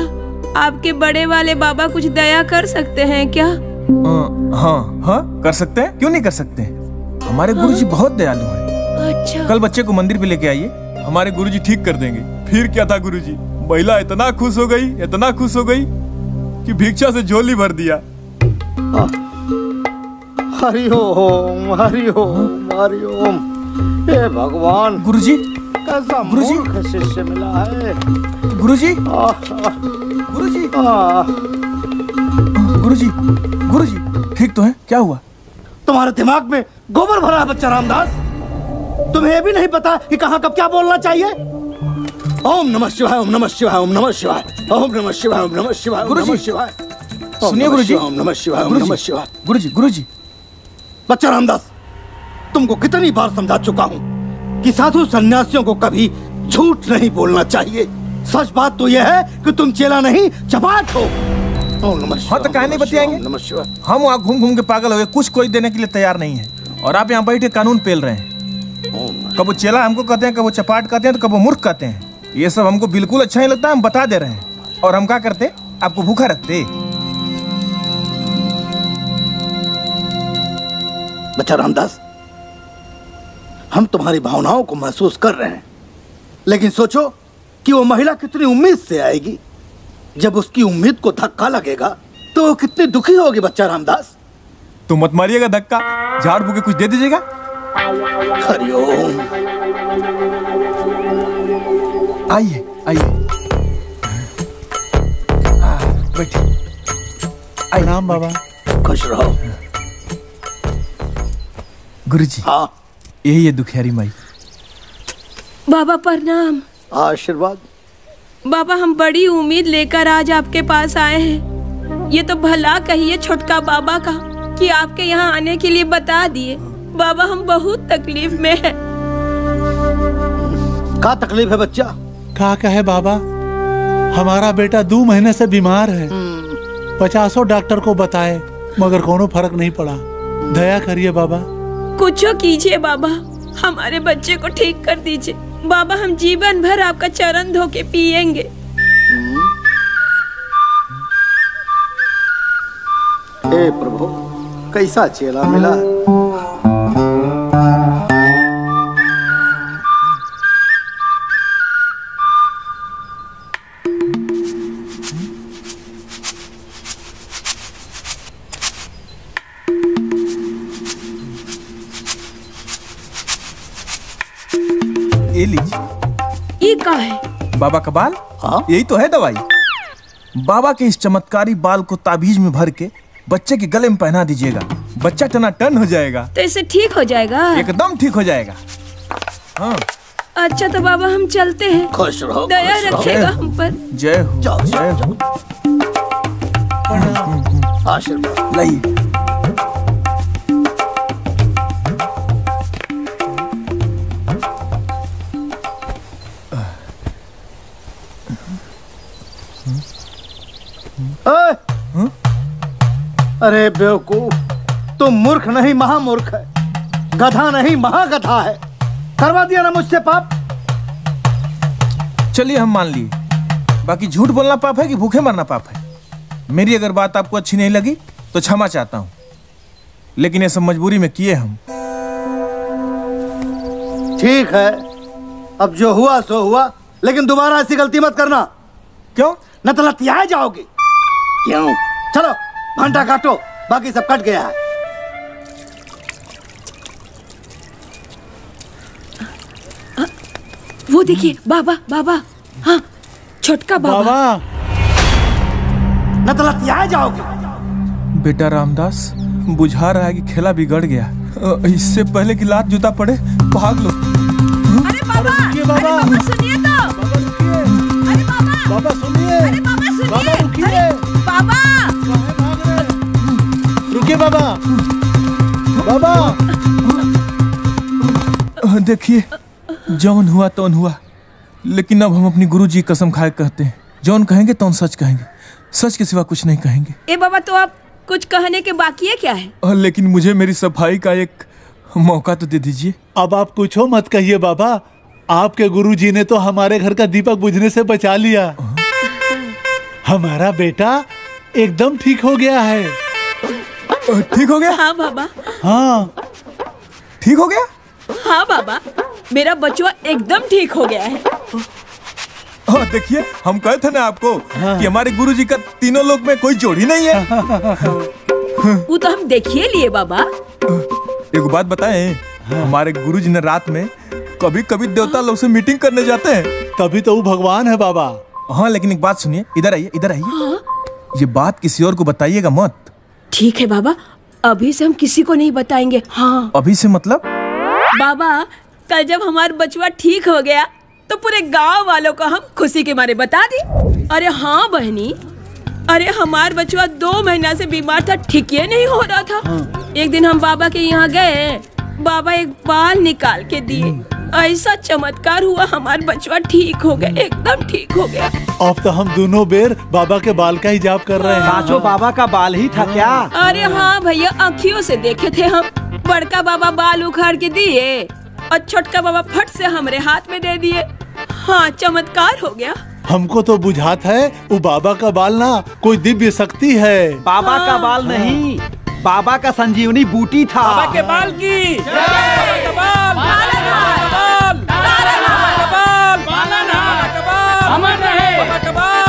आपके बड़े वाले बाबा कुछ दया कर सकते हैं क्या? हाँ, कर सकते हैं, क्यों नहीं कर सकते? हमारे गुरुजी बहुत दयालु हैं। अच्छा। कल बच्चे को मंदिर पे लेके आइए, हमारे गुरुजी ठीक कर देंगे। फिर क्या था गुरुजी, महिला इतना खुश हो गई, इतना खुश हो गई कि भिक्षा से झोली भर दिया। हरि ओम, हरि ओम, हरि ओम। हे भगवान, गुरुजी, कैसा गुरुजी, मूर्ख शिष्य मिला है। गुरुजी, गुरुजी, गुरुजी, गुरुजी, ठीक तो है? क्या हुआ? तुम्हारे दिमाग में गोबर भरा है बच्चा रामदास। तुम्हें भी नहीं पता कि कहाँ कब क्या बोलना चाहिए? ओम नमः शिवाय, ओम नमः शिवाय, ओम नमः शिवाय, ओम नमः शिवाय, ओम नमः शिवाय, ओम नमः शिवाय। सुनिए गुरुजी, ओम नमः शिवाय, ओम नमः शिवाय। गुरुजी, गुरुजी। बच्चा रामदास, तुमको कितनी बार समझा चुका हूँ कि साधु सन्यासियों को कभी झूठ नहीं बोलना चाहिए। सच बात तो यह है कि तुम चेला नहीं चपाट हो। ओम नमः शिवाय। हाँ तो कहने बतियाएंगे। नमः शिवाय। हम वहाँ घूम घूम के पागल हो गए, कुछ कोई देने के लिए तैयार नहीं है, और आप यहाँ बैठे कानून पेल रहे हैं। कबो चेला हमको कहते हैं, कबो चपाट कहते हैं, तो कबो मूर्ख कहते हैं। ये सब हमको बिल्कुल अच्छा नहीं लगता, हम बता दे रहे हैं। और हम क्या करते? आपको भूखा रखते। बच्चा रामदास, हम तुम्हारी भावनाओं को महसूस कर रहे हैं, लेकिन सोचो कि वो महिला कितनी उम्मीद से आएगी। जब उसकी उम्मीद को धक्का लगेगा तो वो कितनी दुखी होगी। बच्चा रामदास, तो मत मारिएगा धक्का, झाड़ फूके कुछ दे दीजिएगा। हरिओम। आइए आइए, बैठिए। प्रणाम बाबा। खुश रहो। गुरुजी, हाँ, यही है दुखियारी माई। बाबा प्रणाम। आशीर्वाद। बाबा, हम बड़ी उम्मीद लेकर आज आपके पास आए हैं। ये तो भला कहिए छोटका बाबा का कि आपके यहाँ आने के लिए बता दिए। बाबा, हम बहुत तकलीफ में हैं। क्या तकलीफ है बच्चा? क्या कहे बाबा, हमारा बेटा 2 महीने से बीमार है। 50 डॉक्टर को बताए, मगर कोनो फर्क नहीं पड़ा। दया करिए बाबा। कुछ कीजिए बाबा, हमारे बच्चे को ठीक कर दीजिए। बाबा, हम जीवन भर आपका चरण धो के पिएंगे। हे प्रभु, कैसा चेला मिला। ये लीजिए। ये क्या है? बाबा का बाल। हाँ? यही तो है दवाई। बाबा के इस चमत्कारी बाल को ताबीज में भर के बच्चे के गले में पहना दीजिएगा, बच्चा टनाटन हो जाएगा। तो इससे ठीक हो जाएगा? एकदम ठीक हो जाएगा। हाँ। अच्छा तो बाबा, हम चलते हैं। खुश रहो, दया खुश रहो। रखेगा हम पर। जय हो, जय हो। आशीर्वाद। लाइए। अरे बेवकूफ, तुम मूर्ख नहीं महामूर्ख है, गधा नहीं महागधा है। करवा दिया ना मुझसे पाप। चलिए हम मान लिए, बाकी झूठ बोलना पाप है कि भूखे मरना पाप है? मेरी अगर बात आपको अच्छी नहीं लगी तो क्षमा चाहता हूं, लेकिन ये सब मजबूरी में किए हम। ठीक है, अब जो हुआ सो हुआ, लेकिन दोबारा ऐसी गलती मत करना। क्यों? न तो लतियाए जाओगे। क्यों? चलो भांटा काटो, बाकी सब कट गया है। वो देखिए बाबा, बाबा। हाँ, छोटका बाबा। न तो लतियाए जाओगे। बेटा रामदास, बुझा रहा है कि खेला बिगड़ गया। इससे पहले कि लात जूता पड़े, भाग लो। अरे बाबा, अरे बाबा सुनिए तो। अरे बाबा। बाबा सुनिए। अरे बाबा सुनिए। बाबा रुकिए। बाबा रुकिए बाबा। बाबा देखिए, जौन हुआ तौन हुआ, लेकिन अब हम अपनी गुरुजी की कसम खाए कहते हैं, जौन कहेंगे तौन सच कहेंगे, सच के सिवा कुछ नहीं कहेंगे। ए बाबा, तो आप कुछ कहने के बाकी है क्या है? लेकिन मुझे मेरी सफाई का एक मौका तो दे दीजिए। अब आप कुछ हो मत कहिए बाबा, आपके गुरुजी ने तो हमारे घर का दीपक बुझने से बचा लिया। हमारा बेटा एकदम ठीक हो गया है। ठीक हो गया? हाँ बाबा। हाँ ठीक हो गया? हाँ बाबा, मेरा बचवा एकदम ठीक हो गया है। देखिए, हम कहे थे ना आपको कि हमारे गुरुजी का तीनों लोक में कोई जोड़ी नहीं है। वो तो हम देखिए लिए बाबा। एक बात बताएं, हमारे गुरुजी ने रात में कभी कभी देवता लोग से मीटिंग करने जाते हैं। तभी तो वो भगवान है बाबा। हाँ, लेकिन एक बात सुनिए, इधर आइए, इधर आइए। हाँ? ये बात किसी और को बताइएगा मत। ठीक है बाबा, अभी से हम किसी को नहीं बताएंगे। हाँ। अभी से मतलब? बाबा, कल जब हमारा बचवा ठीक हो गया तो पूरे गांव वालों को हम खुशी के मारे बता दी। अरे हाँ बहनी, अरे हमारा बचवा 2 महीना से बीमार था, ठीक ही नहीं हो रहा था। एक दिन हम बाबा के यहाँ गए, बाबा एक बाल निकाल के दिए, ऐसा चमत्कार हुआ, हमारा बचवा ठीक हो गया, एकदम ठीक हो गया। अब तो हम दोनों बेर बाबा के बाल का ही जाप कर रहे हैं। साचो बाबा का बाल ही था क्या? अरे हाँ भैया, आँखियों से देखे थे हम। बड़का बाबा बाल उखाड़ के दिए और छोटका बाबा फट से हमारे हाथ में दे दिए। हाँ, चमत्कार हो गया। हमको तो बुझात है वो बाबा का बाल ना कोई दिव्य शक्ति है। बाबा का बाल नहीं, बाबा का संजीवनी बूटी था। बाबा के बाल की अमर रहे,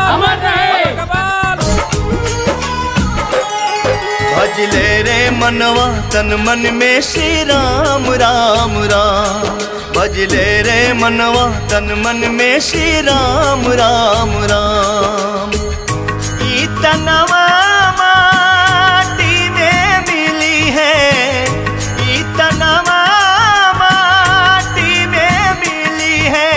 अमर रहे। भज ले रे मनवा तन मन में श्री राम राम राम। भज ले रे मनवा तन मन में श्री राम राम राम। ई तनवा माटी में मिली है, ई तनवा माटी में मिली है,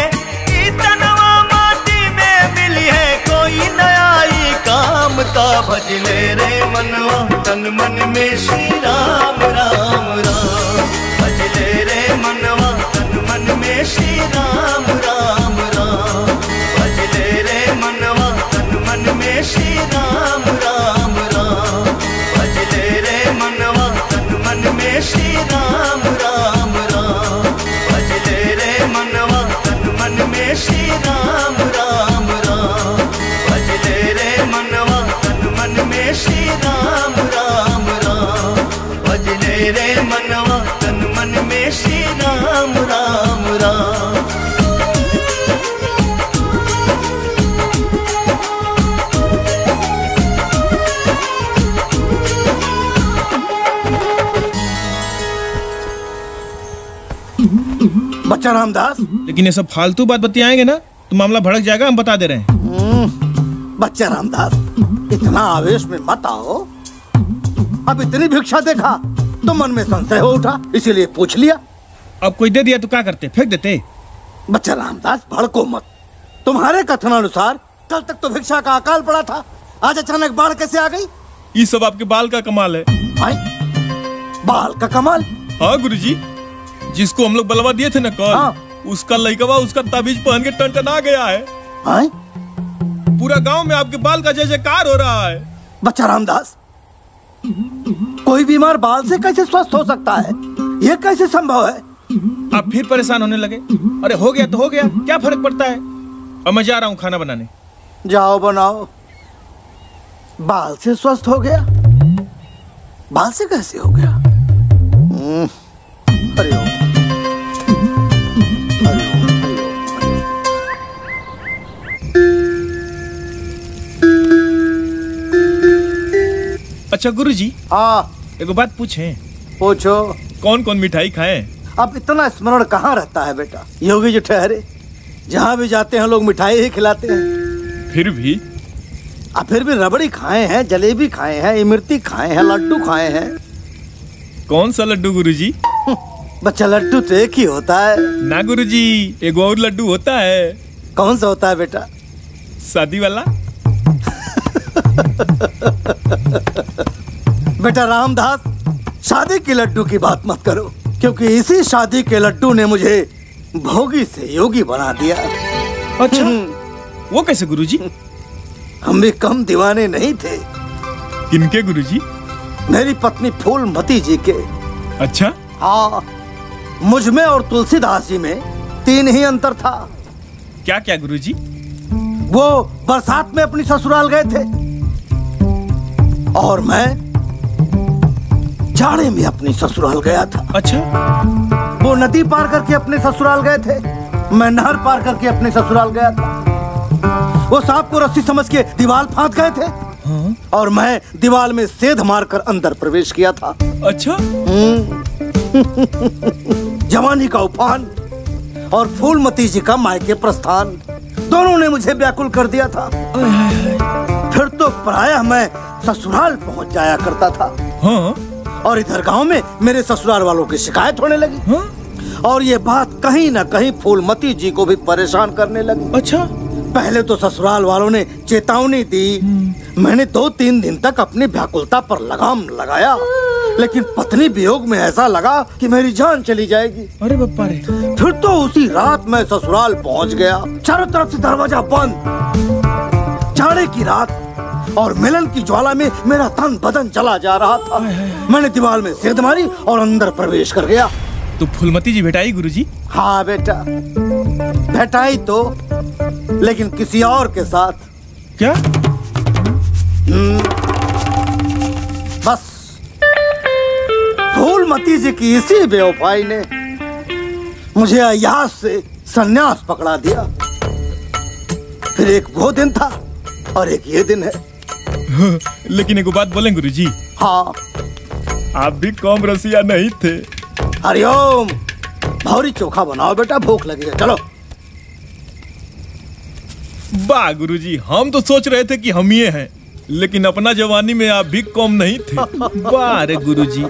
ई तनवा माटी में मिली है, कोई नया ही काम का। भज ले रे मनवा तन मन में श्री राम राम राम। भज ले रे मनवा तन मन में श्री राम राम राम। भज ले रे मनवा तन मन में श्री राम राम राम। भज ले रे मनवा तन मन में श्री राम राम राम। भज ले रे मनवा तन मन में श्री राम राम राम। भज ले रे मनवा तन मन में श्री राम राम राम। भज ले रे मनवा तन मन में श्री राम राम राम। बच्चा रामदास, लेकिन ये सब फालतू बात बतियाएंगे ना तो मामला भड़क जाएगा, हम बता दे रहे हैं। बच्चा रामदास, इतना आवेश में मत आओ। अब इतनी भिक्षा देखा तो मन में संशय हो उठा, इसीलिए पूछ लिया। अब कोई दे दिया तो क्या करते, फेंक देते? बच्चा रामदास, भड़को मत। तुम्हारे कथनानुसार कल तक तो भिक्षा का अकाल पड़ा था, आज अचानक बाढ़ कैसे आ गई? ये सब आपके बाल का कमाल है। बाल का कमाल? हाँ गुरुजी, जिसको हम लोग बलवा दिए थे ना कल, हाँ। उसका लइकवा उसका ताबीज पहन के टनटना गया है। पूरा गांव में आपके बाल का जय जयकार हो रहा है। बच्चा रामदास, कोई बीमार बाल से कैसे स्वस्थ हो सकता है? यह कैसे संभव है? आप फिर परेशान होने लगे। अरे हो गया तो हो गया, क्या फर्क पड़ता है। अब मैं जा रहा हूँ खाना बनाने। जाओ बनाओ। बाल से स्वस्थ हो गया? बाल से कैसे हो गया? हरिओम। अच्छा गुरुजी, हाँ एक बात पूछें? पूछो। कौन कौन मिठाई खाएं? अब इतना स्मरण कहाँ रहता है बेटा। योगी जी ठहरे, जहाँ भी जाते हैं लोग मिठाई ही खिलाते हैं। फिर भी रबड़ी खाए हैं, जलेबी खाए हैं, इमरती खाए हैं, लड्डू खाए हैं। कौन सा लड्डू गुरुजी? बच्चा, लड्डू तो एक ही होता है ना गुरुजी, एक और लड्डू होता है। कौन सा होता है बेटा? शादी वाला। बेटा रामदास, शादी के लड्डू की बात मत करो, क्योंकि इसी शादी के लड्डू ने मुझे भोगी से योगी बना दिया। अच्छा, वो कैसे गुरुजी? हम भी कम दीवाने नहीं थे। किनके गुरुजी? मेरी पत्नी फूलमती जी के। अच्छा? हाँ, मुझ में और तुलसीदास जी में 3 ही अंतर था। क्या क्या गुरुजी? वो बरसात में अपनी ससुराल गए थे और मैं जाड़े में अपनी ससुराल गया था। अच्छा? वो नदी पार करके अपने ससुराल गए थे, मैं नहर पार करके अपने ससुराल गया था। वो सांप को रस्सी समझ के दीवार फांद गए थे। हाँ? और मैं दीवार में सेध मारकर अंदर प्रवेश किया था। अच्छा? जवानी का उफान और फूलमती जी का मायके प्रस्थान, दोनों ने मुझे व्याकुल कर दिया था। फिर तो प्रायः मैं ससुराल पहुंच जाया करता था। हाँ? और इधर गांव में मेरे ससुराल वालों की शिकायत होने लगी। हाँ? और ये बात कहीं न कहीं फूलमती जी को भी परेशान करने लगी। अच्छा? पहले तो ससुराल वालों ने चेतावनी दी। मैंने 2-3 दिन तक अपनी व्याकुलता पर लगाम लगाया, लेकिन पत्नी वियोग में ऐसा लगा कि मेरी जान चली जाएगी। अरे बापा रे। फिर तो उसी रात मैं ससुराल पहुंच गया। चारों तरफ से दरवाजा बंद, जाड़े की रात और मिलन की ज्वाला में मेरा तन बदन जला जा रहा था। मैंने दीवार में सेध मारी और अंदर प्रवेश कर गया। तो फूलमती जी भेटाई गुरुजी? हाँ बेटा, भेटाई तो, लेकिन किसी और के साथ। क्या? बस फूलमती जी की इसी बेवफाई ने मुझे अय्यास से सन्यास पकड़ा दिया। फिर एक वो दिन था और एक ये दिन है। लेकिन एक बात बोलें गुरुजी? हाँ। आप भी कम रसिया नहीं थे। हरिओम। भौरी चोखा बनाओ बेटा, भूख लगी है। चलो। वाह गुरुजी, हम तो सोच रहे थे कि हम ही हैं, लेकिन अपना जवानी में आप भी कम नहीं थे। वाह रे गुरुजी।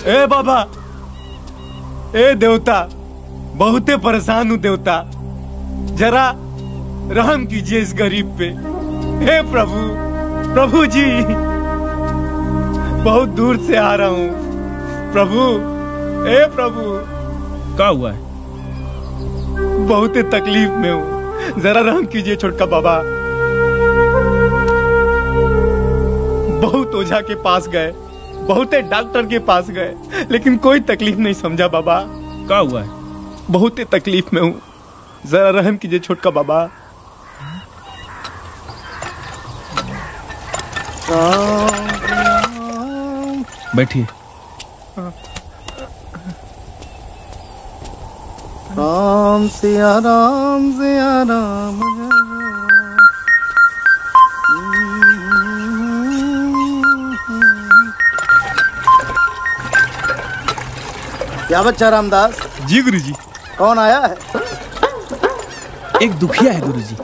ए बाबा, ए देवता, बहुते परेशान हूँ देवता, जरा रहम कीजिए इस गरीब पे। हे प्रभु, प्रभु जी, बहुत दूर से आ रहा हूँ प्रभु। हे प्रभु। क्या हुआ है? बहुत तकलीफ में हूँ, जरा रहम कीजिए छोटका बाबा। बहुत ओझा के पास गए, बहुत डॉक्टर के पास गए, लेकिन कोई तकलीफ नहीं समझा बाबा। क्या हुआ है? बहुत तकलीफ में हूँ, जरा रहम कीजिए छोटका बाबा। बैठिए। राम सिया राम सिया राम। क्या बच्चा रामदास? जी गुरुजी। कौन आया है? एक दुखिया है गुरुजी।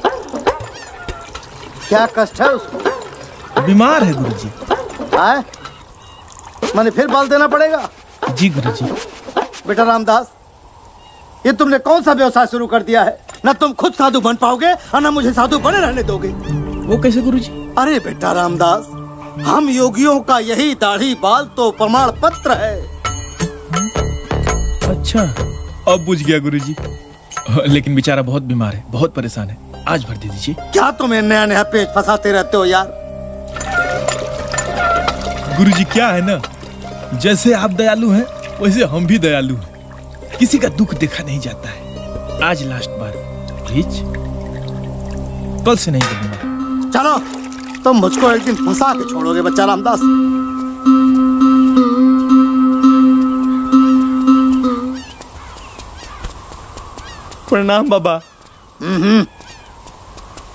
क्या कष्ट है उसको? बीमार है गुरुजी। आए? मैंने फिर बाल देना पड़ेगा? जी गुरुजी। बेटा रामदास, ये तुमने कौन सा व्यवसाय शुरू कर दिया है? न तुम खुद साधु बन पाओगे और न मुझे साधु बने रहने दोगे। वो कैसे गुरुजी? अरे बेटा रामदास, हम योगियों का यही दाढ़ी बाल तो प्रमाण पत्र है। अच्छा, अब बुझ गया गुरुजी। लेकिन बेचारा बहुत बीमार है, बहुत परेशान है। आज भर दे दीजिए। क्या तुम्हें नया नया पेच फंसाते रहते हो यार? गुरुजी क्या है ना, जैसे आप दयालु हैं वैसे हम भी दयालु हैं। किसी का दुख देखा नहीं जाता है। आज लास्ट बार प्लीज, कल से नहीं करूंगा। चलो, तुम मुझको एक दिन फंसा के छोड़ोगे बच्चा रामदास। प्रणाम बाबा।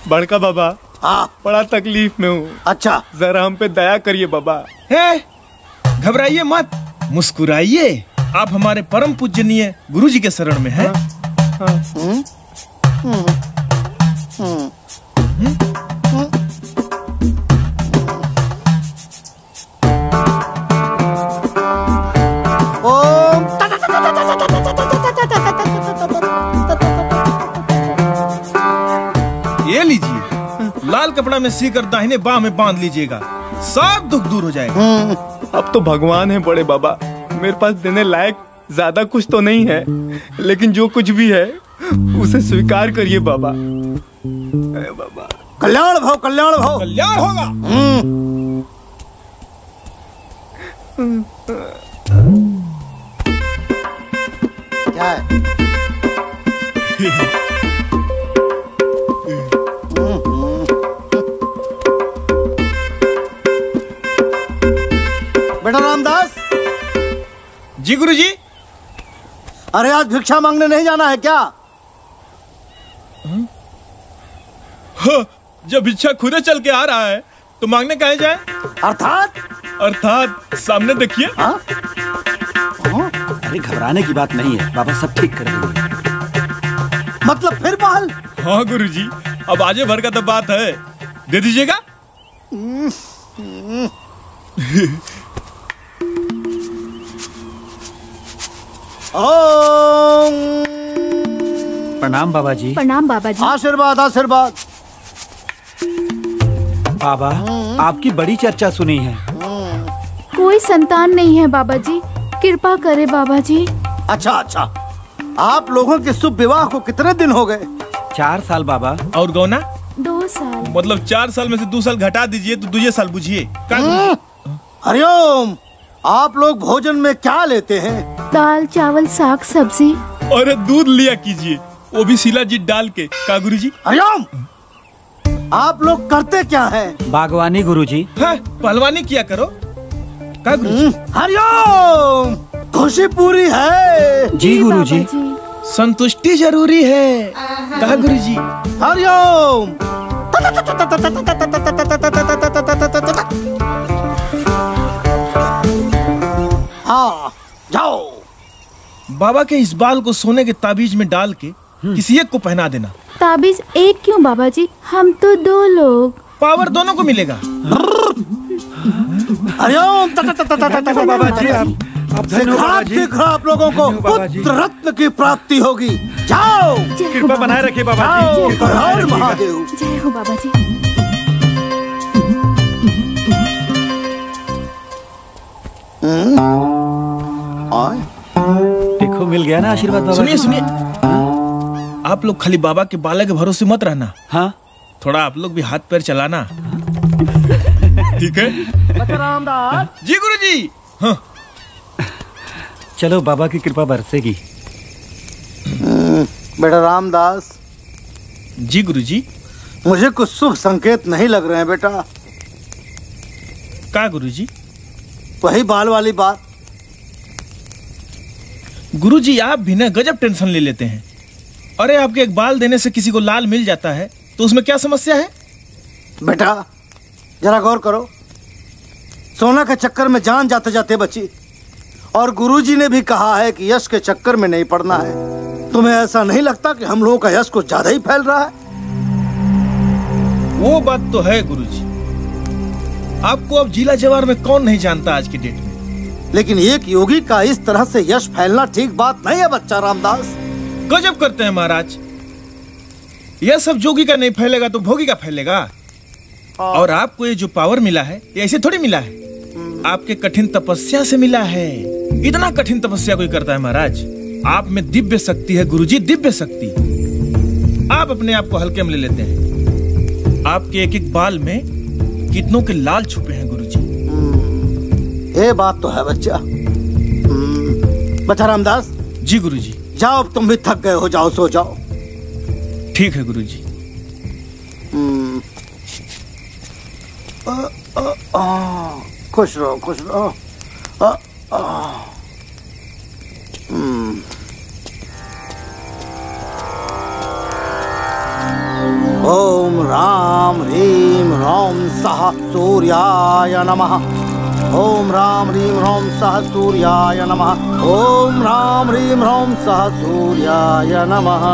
बड़का बाबा। हाँ। बड़ा तकलीफ में हूँ। अच्छा, जरा हम पे दया करिए बाबा। घबराइए मत, मुस्कुराइए। आप हमारे परम पूजनीय गुरुजी के शरण में हैं। ये लीजिए, लाल कपड़ा में सी कर दाहिने बाह में बांध लीजिएगा, सब दुख दूर हो जाएगा। अब तो भगवान है बड़े बाबा, मेरे पास देने लायक ज्यादा कुछ तो नहीं है, लेकिन जो कुछ भी है उसे स्वीकार करिए बाबा। बाबा कल्याण भाव, कल्याण भाव, कल्याण होगा। क्या है? बेटा रामदास। जी गुरुजी। अरे आज भिक्षा मांगने नहीं जाना है क्या? जब भिक्षा खुदे चल के आ रहा है तो मांगने काहे जाए? अर्थात सामने देखिए। अरे घबराने की बात नहीं है, बाबा सब ठीक कर देंगे। मतलब फिर बहाल? हाँ गुरुजी, अब आजे भर का तो बात है, दे दीजिएगा। प्रणाम बाबा जी। प्रणाम बाबा जी। आशीर्वाद आशीर्वाद। बाबा आपकी बड़ी चर्चा सुनी है। कोई संतान नहीं है बाबा जी, कृपा करे बाबा जी। अच्छा अच्छा, आप लोगों के शुभ विवाह को कितने दिन हो गए? 4 साल बाबा। और गौना? 2 साल। मतलब 4 साल में से 2 साल घटा दीजिए तो 2 साल बुझिए। हरिओम, आप लोग भोजन में क्या लेते हैं? दाल चावल साग सब्जी। और दूध लिया कीजिए, वो भी शिलाजीत डाल के। का गुरुजी? हरिओम, आप लोग करते क्या हैं? बागवानी गुरुजी। हाँ, पहलवानी किया करो। का गुरुजी? हरिओम, खुशी पूरी है। जी गुरुजी। संतुष्टि जरूरी है। का गुरुजी? हरिओम। हाँ, जाओ। बाबा के इस बाल को सोने के ताबीज में डाल के किसी एक को पहना देना। ताबीज एक क्यों बाबा जी, हम तो 2 लोग। पावर दोनों को मिलेगा। हरिओम। बाबा जी, शीघ्र आप लोगों को पुत्र रत्न की प्राप्ति होगी। जाओ। कृपा बनाए रखिए बाबा जी। हर महादेव। जय हो बाबा जी। देखो मिल गया ना आशीर्वाद बाबा। सुनिए सुनिए, आप लोग खाली बाबा के बाला के भरोसे मत रहना। हाँ, थोड़ा आप लोग भी हाथ पैर चलाना। ठीक है रामदास जी गुरुजी। हाँ। चलो बाबा की कृपा बरसेगी। बेटा रामदास। जी गुरुजी। मुझे कुछ शुभ संकेत नहीं लग रहे हैं बेटा। का गुरुजी? वही बाल वाली बात। गुरुजी आप भी ना गजब टेंशन ले लेते हैं। अरे आपके एक बाल देने से किसी को लाल मिल जाता है तो उसमें क्या समस्या है? बेटा जरा गौर करो, सोना के चक्कर में जान जाते जाते बची, और गुरुजी ने भी कहा है कि यश के चक्कर में नहीं पड़ना है। तुम्हें ऐसा नहीं लगता कि हम लोगों का यश कुछ ज्यादा ही फैल रहा है? वो बात तो है गुरुजी, आपको अब जिला जवार में कौन नहीं जानता आज की डेट में। लेकिन एक योगी का इस तरह से यश फैलना ठीक बात नहीं है बच्चा रामदास। गजब करते हैं महाराज, यह सब जोगी का नहीं फैलेगा तो भोगी का फैलेगा। और आपको ये जो पावर मिला है ये ऐसे थोड़ी मिला है, आपके कठिन तपस्या से मिला है। इतना कठिन तपस्या कोई करता है महाराज? आप में दिव्य शक्ति है गुरुजी, दिव्य शक्ति। आप अपने आप को हल्के में ले लेते हैं। आपके एक एक बाल में कितनों के लाल छुपे हैं गुरुजी। ये बात तो है बच्चा। बच्चा रामदास। जी गुरुजी। जाओ, अब तुम भी थक गए हो, जाओ सो जाओ। ठीक है गुरुजी। खुश रहो, खुश रहो। ओम राम ह्रीम ह्रौम सः सूर्याय नमः। ओम राम ह्रीम ह्रौम सः सूर्याय नमः। ओम राम ह्रीम ह्रौम सः सूर्याय नमः।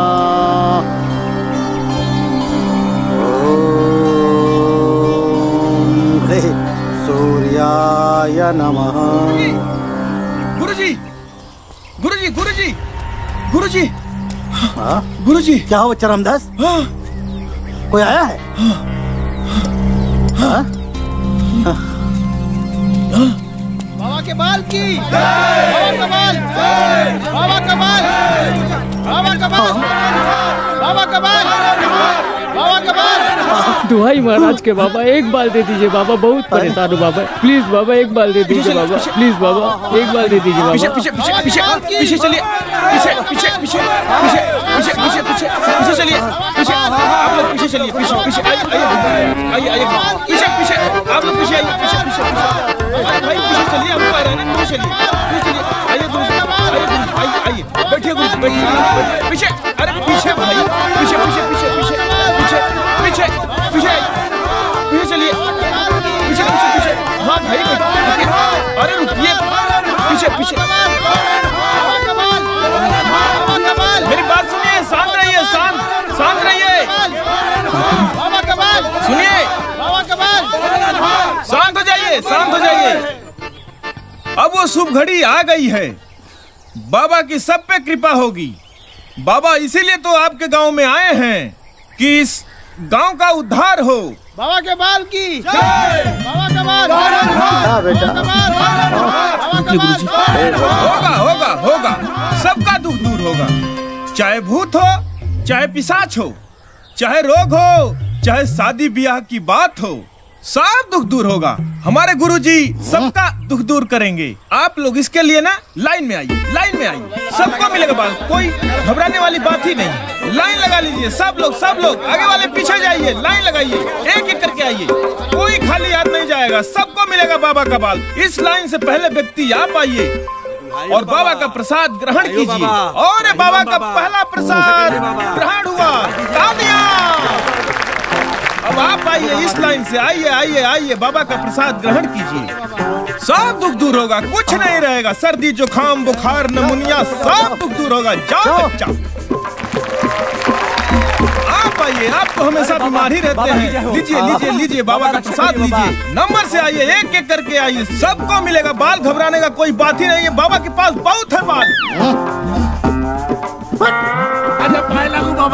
सूर्याय नमः। गुरुजी, गुरुजी, गुरुजी, गुरुजी, गुरुजी। क्या हो बच्चा रामदास? कोई आया है? बाबा के बाल की बाबा का बाल, बाबा का बाल, बाबा का बाल, बाबा का बाल, बाबा का बाल। दुहाई महाराज के बाबा, एक बाल दे दीजिए बाबा, बहुत परेशान हूँ बाबा, प्लीज बाबा एक बाल दे दीजिए बाबा, प्लीज बाबा एक बाल दे दीजिए बाबा। पीछे पीछे पीछे पीछे पीछे चलिए, पीछे पीछे पीछे पीछे पीछे पीछे पीछे पीछे चलिए, पीछे आप लोग पीछे चलिए, पीछे पीछे आइए आइए पीछे पीछे आप लोग पीछे आइए, पीछे पीछे भाई पीछे चलिए, आपको आ रहा है ना, पीछे चलिए आइए गुरुजी, आइए बैठिए गुरुजी, बैठिए पीछे, अरे पीछे भाई पीछे पीछे पीछे पीछे पीछे पीछे पीछे पीछे चलिए, पीछे पीछे पीछे, हाँ भाई अरे रुकिए, पीछे पीछे, मेरी बात सुनिए, शांत रहिए, शांत रहिए, सुनिए, शांत हो जाइए, शांत हो जाइए। अब वो शुभ घड़ी आ गई है, बाबा की सब पे कृपा होगी। बाबा इसीलिए तो आपके गांव में आए हैं कि इस गांव का उद्धार हो। बाबा के बाल की बाबा का बाल, होगा होगा होगा, सबका दुख दूर होगा, चाहे भूत हो, चाहे पिशाच हो, चाहे रोग हो, चाहे शादी ब्याह की बात हो, सब दुख दूर होगा। हमारे गुरुजी सबका दुख दूर करेंगे। आप लोग इसके लिए ना लाइन में आइए, लाइन में आइए, सबको मिलेगा बाल, कोई घबराने वाली बात ही नहीं। लाइन लगा लीजिए सब लोग, आगे वाले पीछे जाइए, लाइन लगाइए, एक एक करके आइए, कोई खाली हाथ नहीं जाएगा, सबको मिलेगा बाबा का बाल। इस लाइन से पहले व्यक्ति आप आइए और बाबा का प्रसाद ग्रहण कीजिए। और बाबा का पहला प्रसाद ग्रहण हुआ, तालियां। अब आप आइए, इस लाइन से आइए आइए आइए, बाबा का प्रसाद ग्रहण कीजिए, सब दुख दूर होगा, कुछ नहीं रहेगा, सर्दी जुकाम बुखार नमूनिया सब दुख दूर होगा। जाओ बच्चा, आप आइए, आप तो हमेशा बीमार ही रहते हैं, लीजिए लीजिए लीजिए बाबा का प्रसाद लीजिए, नंबर से आइए, एक एक करके आइए, सबको मिलेगा बाल, घबराने का कोई बात ही नहीं है, बाबा के पास बहुत है बाल,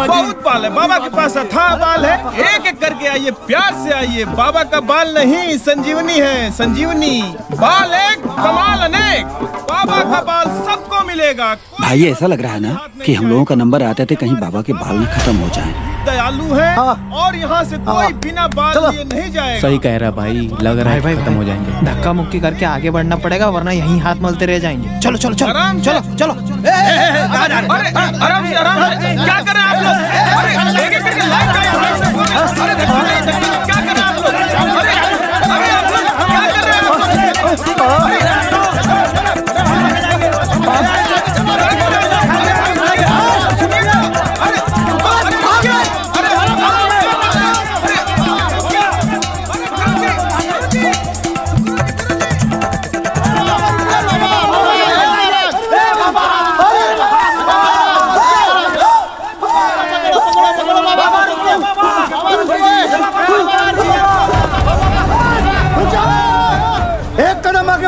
बहुत बाल है, बाबा के पास अथाह बाल है, एक एक करके आइए, प्यार से आइए, बाबा का बाल नहीं संजीवनी है, संजीवनी, बाल एक कमाल अनेक, बाबा का बाल सबको मिलेगा। भाई ऐसा लग रहा है ना कि हम लोगों का नंबर आते थे कहीं बाबा के बाल न खत्म हो जाए। दयालु है और यहाँ से कोई बिना बाल लिए नहीं जाएगा। सही कह रहा भाई, लग रहा है खत्म हो जाएंगे, धक्का मुक्की करके आगे बढ़ना पड़ेगा वरना यहीं हाथ मलते रह जाएंगे। चलो चलो चलो आराम चलो चलो, आराम से, क्या कर रहे हैं आप लोग? अरे एक एक करके लाइन में अरे क्या कर रहे हैं आप लोग? अरे आप लोग क्या कर रहे हैं?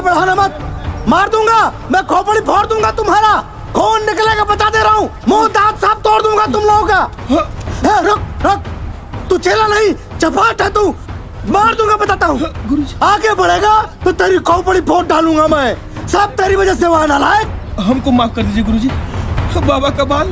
बढ़ाना मत, मार दूंगा मैं, खोपड़ी फोड़ दूंगा तुम्हारा, खून निकलेगा बता दे रहा हूँ, मुंह दांत सब तोड़ दूंगा तुम लोगों का। रुक रुक, तू चेला नहीं चपाट है तू, मार दूंगा बताता हूँ, आगे बढ़ेगा तो तेरी खोपड़ी फोड़ डालूंगा मैं, सब तेरी वजह से हुआ नालायक। हमको माफ कर दीजिए गुरुजी, बाबा का बाल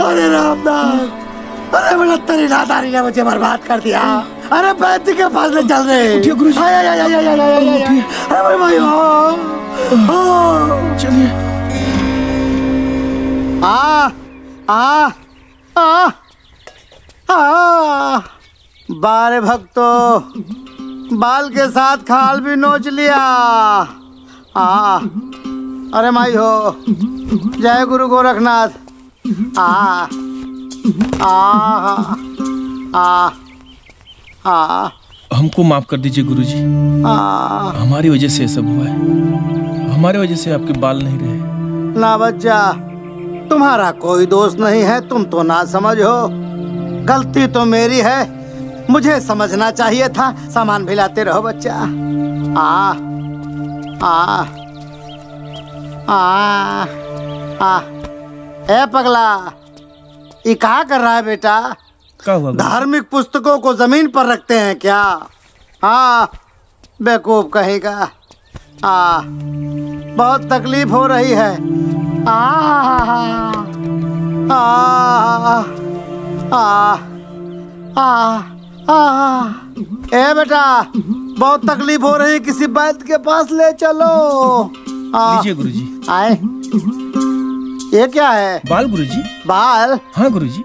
अरे रामदास, अरे बड़ा तेरी नादारी ने मुझे बर्बाद कर दिया, अरे बैठी के पास ले चल रहे। उठिए गुरुजी। अरे भाई चलिए। बारे भक्तो, बाल के साथ खाल भी नोच लिया। अरे माई हो, जय गुरु गोरखनाथ। हमको माफ कर दीजिए गुरुजी, हमारी वजह से सब हुआ है। हमारी वजह से आपके बाल नहीं रहे। ना बच्चा, तुम्हारा कोई दोष नहीं है, तुम तो ना समझ हो। गलती तो मेरी है, मुझे समझना चाहिए था। सामान भी लाते रहो बच्चा। ए पगला, ये क्या कर रहा है बेटा? क्या हुआ? धार्मिक पुस्तकों को जमीन पर रखते हैं क्या? बेवकूफ कहेगा। बहुत तकलीफ हो रही है। ए बेटा, बहुत तकलीफ हो रही है, किसी वैद्य के पास ले चलो। लीजिए गुरुजी। आए, ये क्या है? बाल गुरुजी। बाल? हाँ गुरुजी।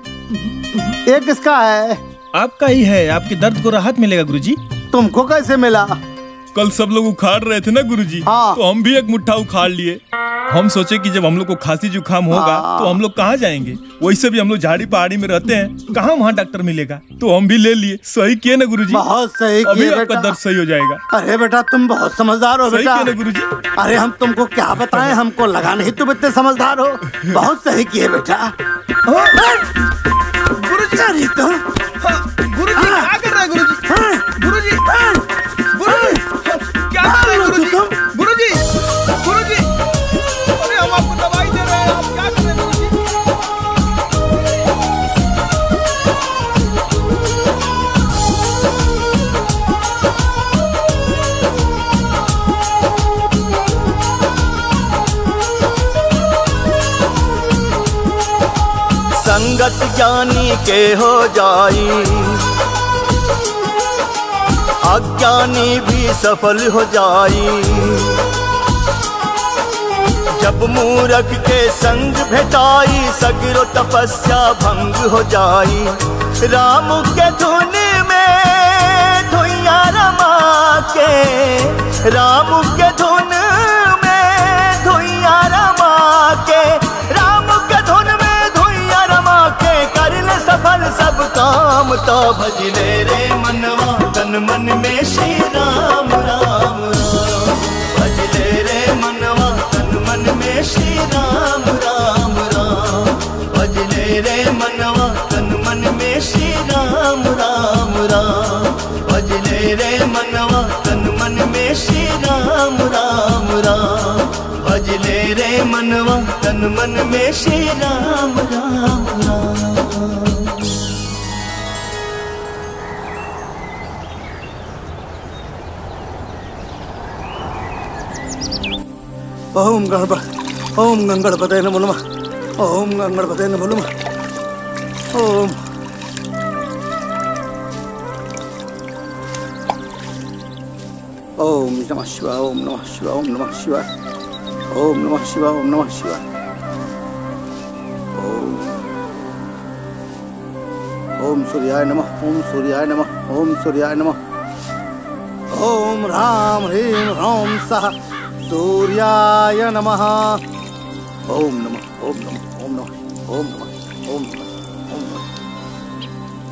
ये किसका है? आपका ही है। आपके दर्द को राहत मिलेगा गुरुजी। तुमको कैसे मिला? कल सब लोग उखाड़ रहे थे ना गुरुजी, तो हम भी एक मुट्ठा उखाड़ लिए। हम सोचे कि जब हम लोग को खांसी जुकाम होगा तो हम लोग कहाँ जाएंगे। वैसे भी हम लोग झाड़ी पहाड़ी में रहते हैं, कहाँ वहाँ डॉक्टर मिलेगा, तो हम भी ले लिए। सही किए ना गुरुजी? बहुत सही किए अभी बेटा। आपका दर्द सही हो जाएगा। अरे बेटा, तुम बहुत समझदार हो बेटा। सही किए ना गुरुजी? अरे हम तुमको क्या बताएं, हमको लगा नहीं तुम इतने समझदार हो। बहुत सही किए बेटा। गुरुजी क्या कर रहा है गुरुजी? गुरुजी क्या कर रहे हैं गुरुजी? गुरुजी, गुरुजी, अरे हम आपको दवाई दे रहे हैं, आप क्या कर रहे हैं गुरुजी? संगत ज्ञानी के हो जाई, अज्ञानी भी सफल हो जाई। जब मूरख के संग भेटाई, सगरो तपस्या भंग हो जाई। राम के धुन में धुइया रमा के, राम के धुन में धुइया रमा के, राम के धुन में धुइया रमा के, कर ले सफल सब काम। तो भजले रे मनवा तन मन में श्री राम राम राम। भजले रे मनवा तन मन में श्री राम राम राम। भजले रे मनवा तन मन में श्री राम राम राम। भजले रे मनवा तन मन में श्री राम राम राम। भजले रे मनवा तन मन में श्री राम राम राम। ओम गणपतये नमो नमः। ओम गणपतये नमो नमः। ओम ओम नमः शिवाय। ओम नमः शिवाय। ओम नमः शिवाय। ओम नमः शिवाय। ओम नमः शिवाय। ओम सूर्याय नमः। ओम सूर्याय नमः। ओम सूर्याय नमः। ओम राम ह्रीं ह्रौं सः सूर्याय नमः। ओम नमः। ओम नमः। ओम नमः। ओम नमः। ओम नमः।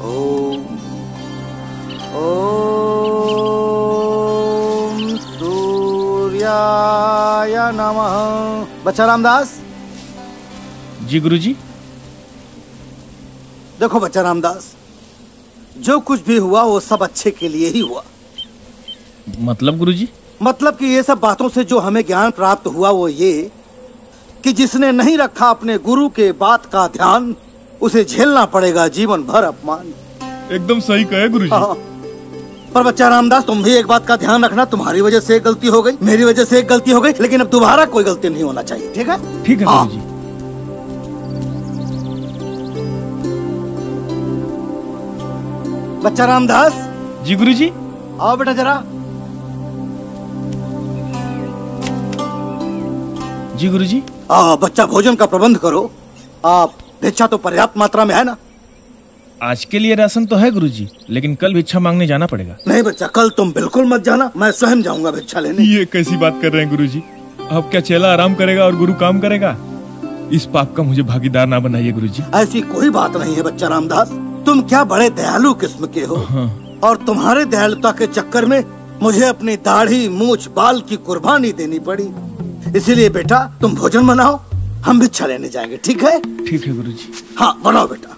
ओम नमः। ओम सूर्याय नमः। बच्चा रामदास। जी गुरुजी। देखो बच्चा रामदास, जो कुछ भी हुआ वो सब अच्छे के लिए ही हुआ। मतलब गुरुजी? मतलब कि ये सब बातों से जो हमें ज्ञान प्राप्त हुआ वो ये कि जिसने नहीं रखा अपने गुरु के बात का ध्यान, उसे झेलना पड़ेगा जीवन भर अपमान। एकदम सही कहे गुरुजी। पर बच्चा रामदास, तुम भी एक बात का ध्यान रखना, तुम्हारी वजह से एक गलती हो गई, मेरी वजह से एक गलती हो गई, लेकिन अब दोबारा कोई गलती नहीं होना चाहिए। ठीक है? ठीक है गुरुजी। बच्चा रामदास, जी गुरुजी। आओ बेटा जरा। जी गुरुजी। बच्चा भोजन का प्रबंध करो। आप भिक्षा तो पर्याप्त मात्रा में है ना? आज के लिए राशन तो है गुरुजी, लेकिन कल भिक्षा मांगने जाना पड़ेगा। नहीं बच्चा, कल तुम बिल्कुल मत जाना, मैं स्वयं जाऊंगा भिक्षा लेने। ये कैसी बात कर रहे हैं गुरुजी? अब क्या चेला आराम करेगा और गुरु काम करेगा? इस पाप का मुझे भागीदार ना बनाइए गुरुजी। ऐसी कोई बात नहीं है बच्चा रामदास, तुम क्या बड़े दयालु किस्म के हो। और तुम्हारे दयालुता के चक्कर में मुझे अपनी दाढ़ी मूछ बाल की कुर्बानी देनी पड़ी। इसीलिए बेटा तुम भोजन बनाओ, हम भिक्षा लेने जाएंगे। ठीक है? ठीक है गुरुजी। हाँ बनाओ बेटा।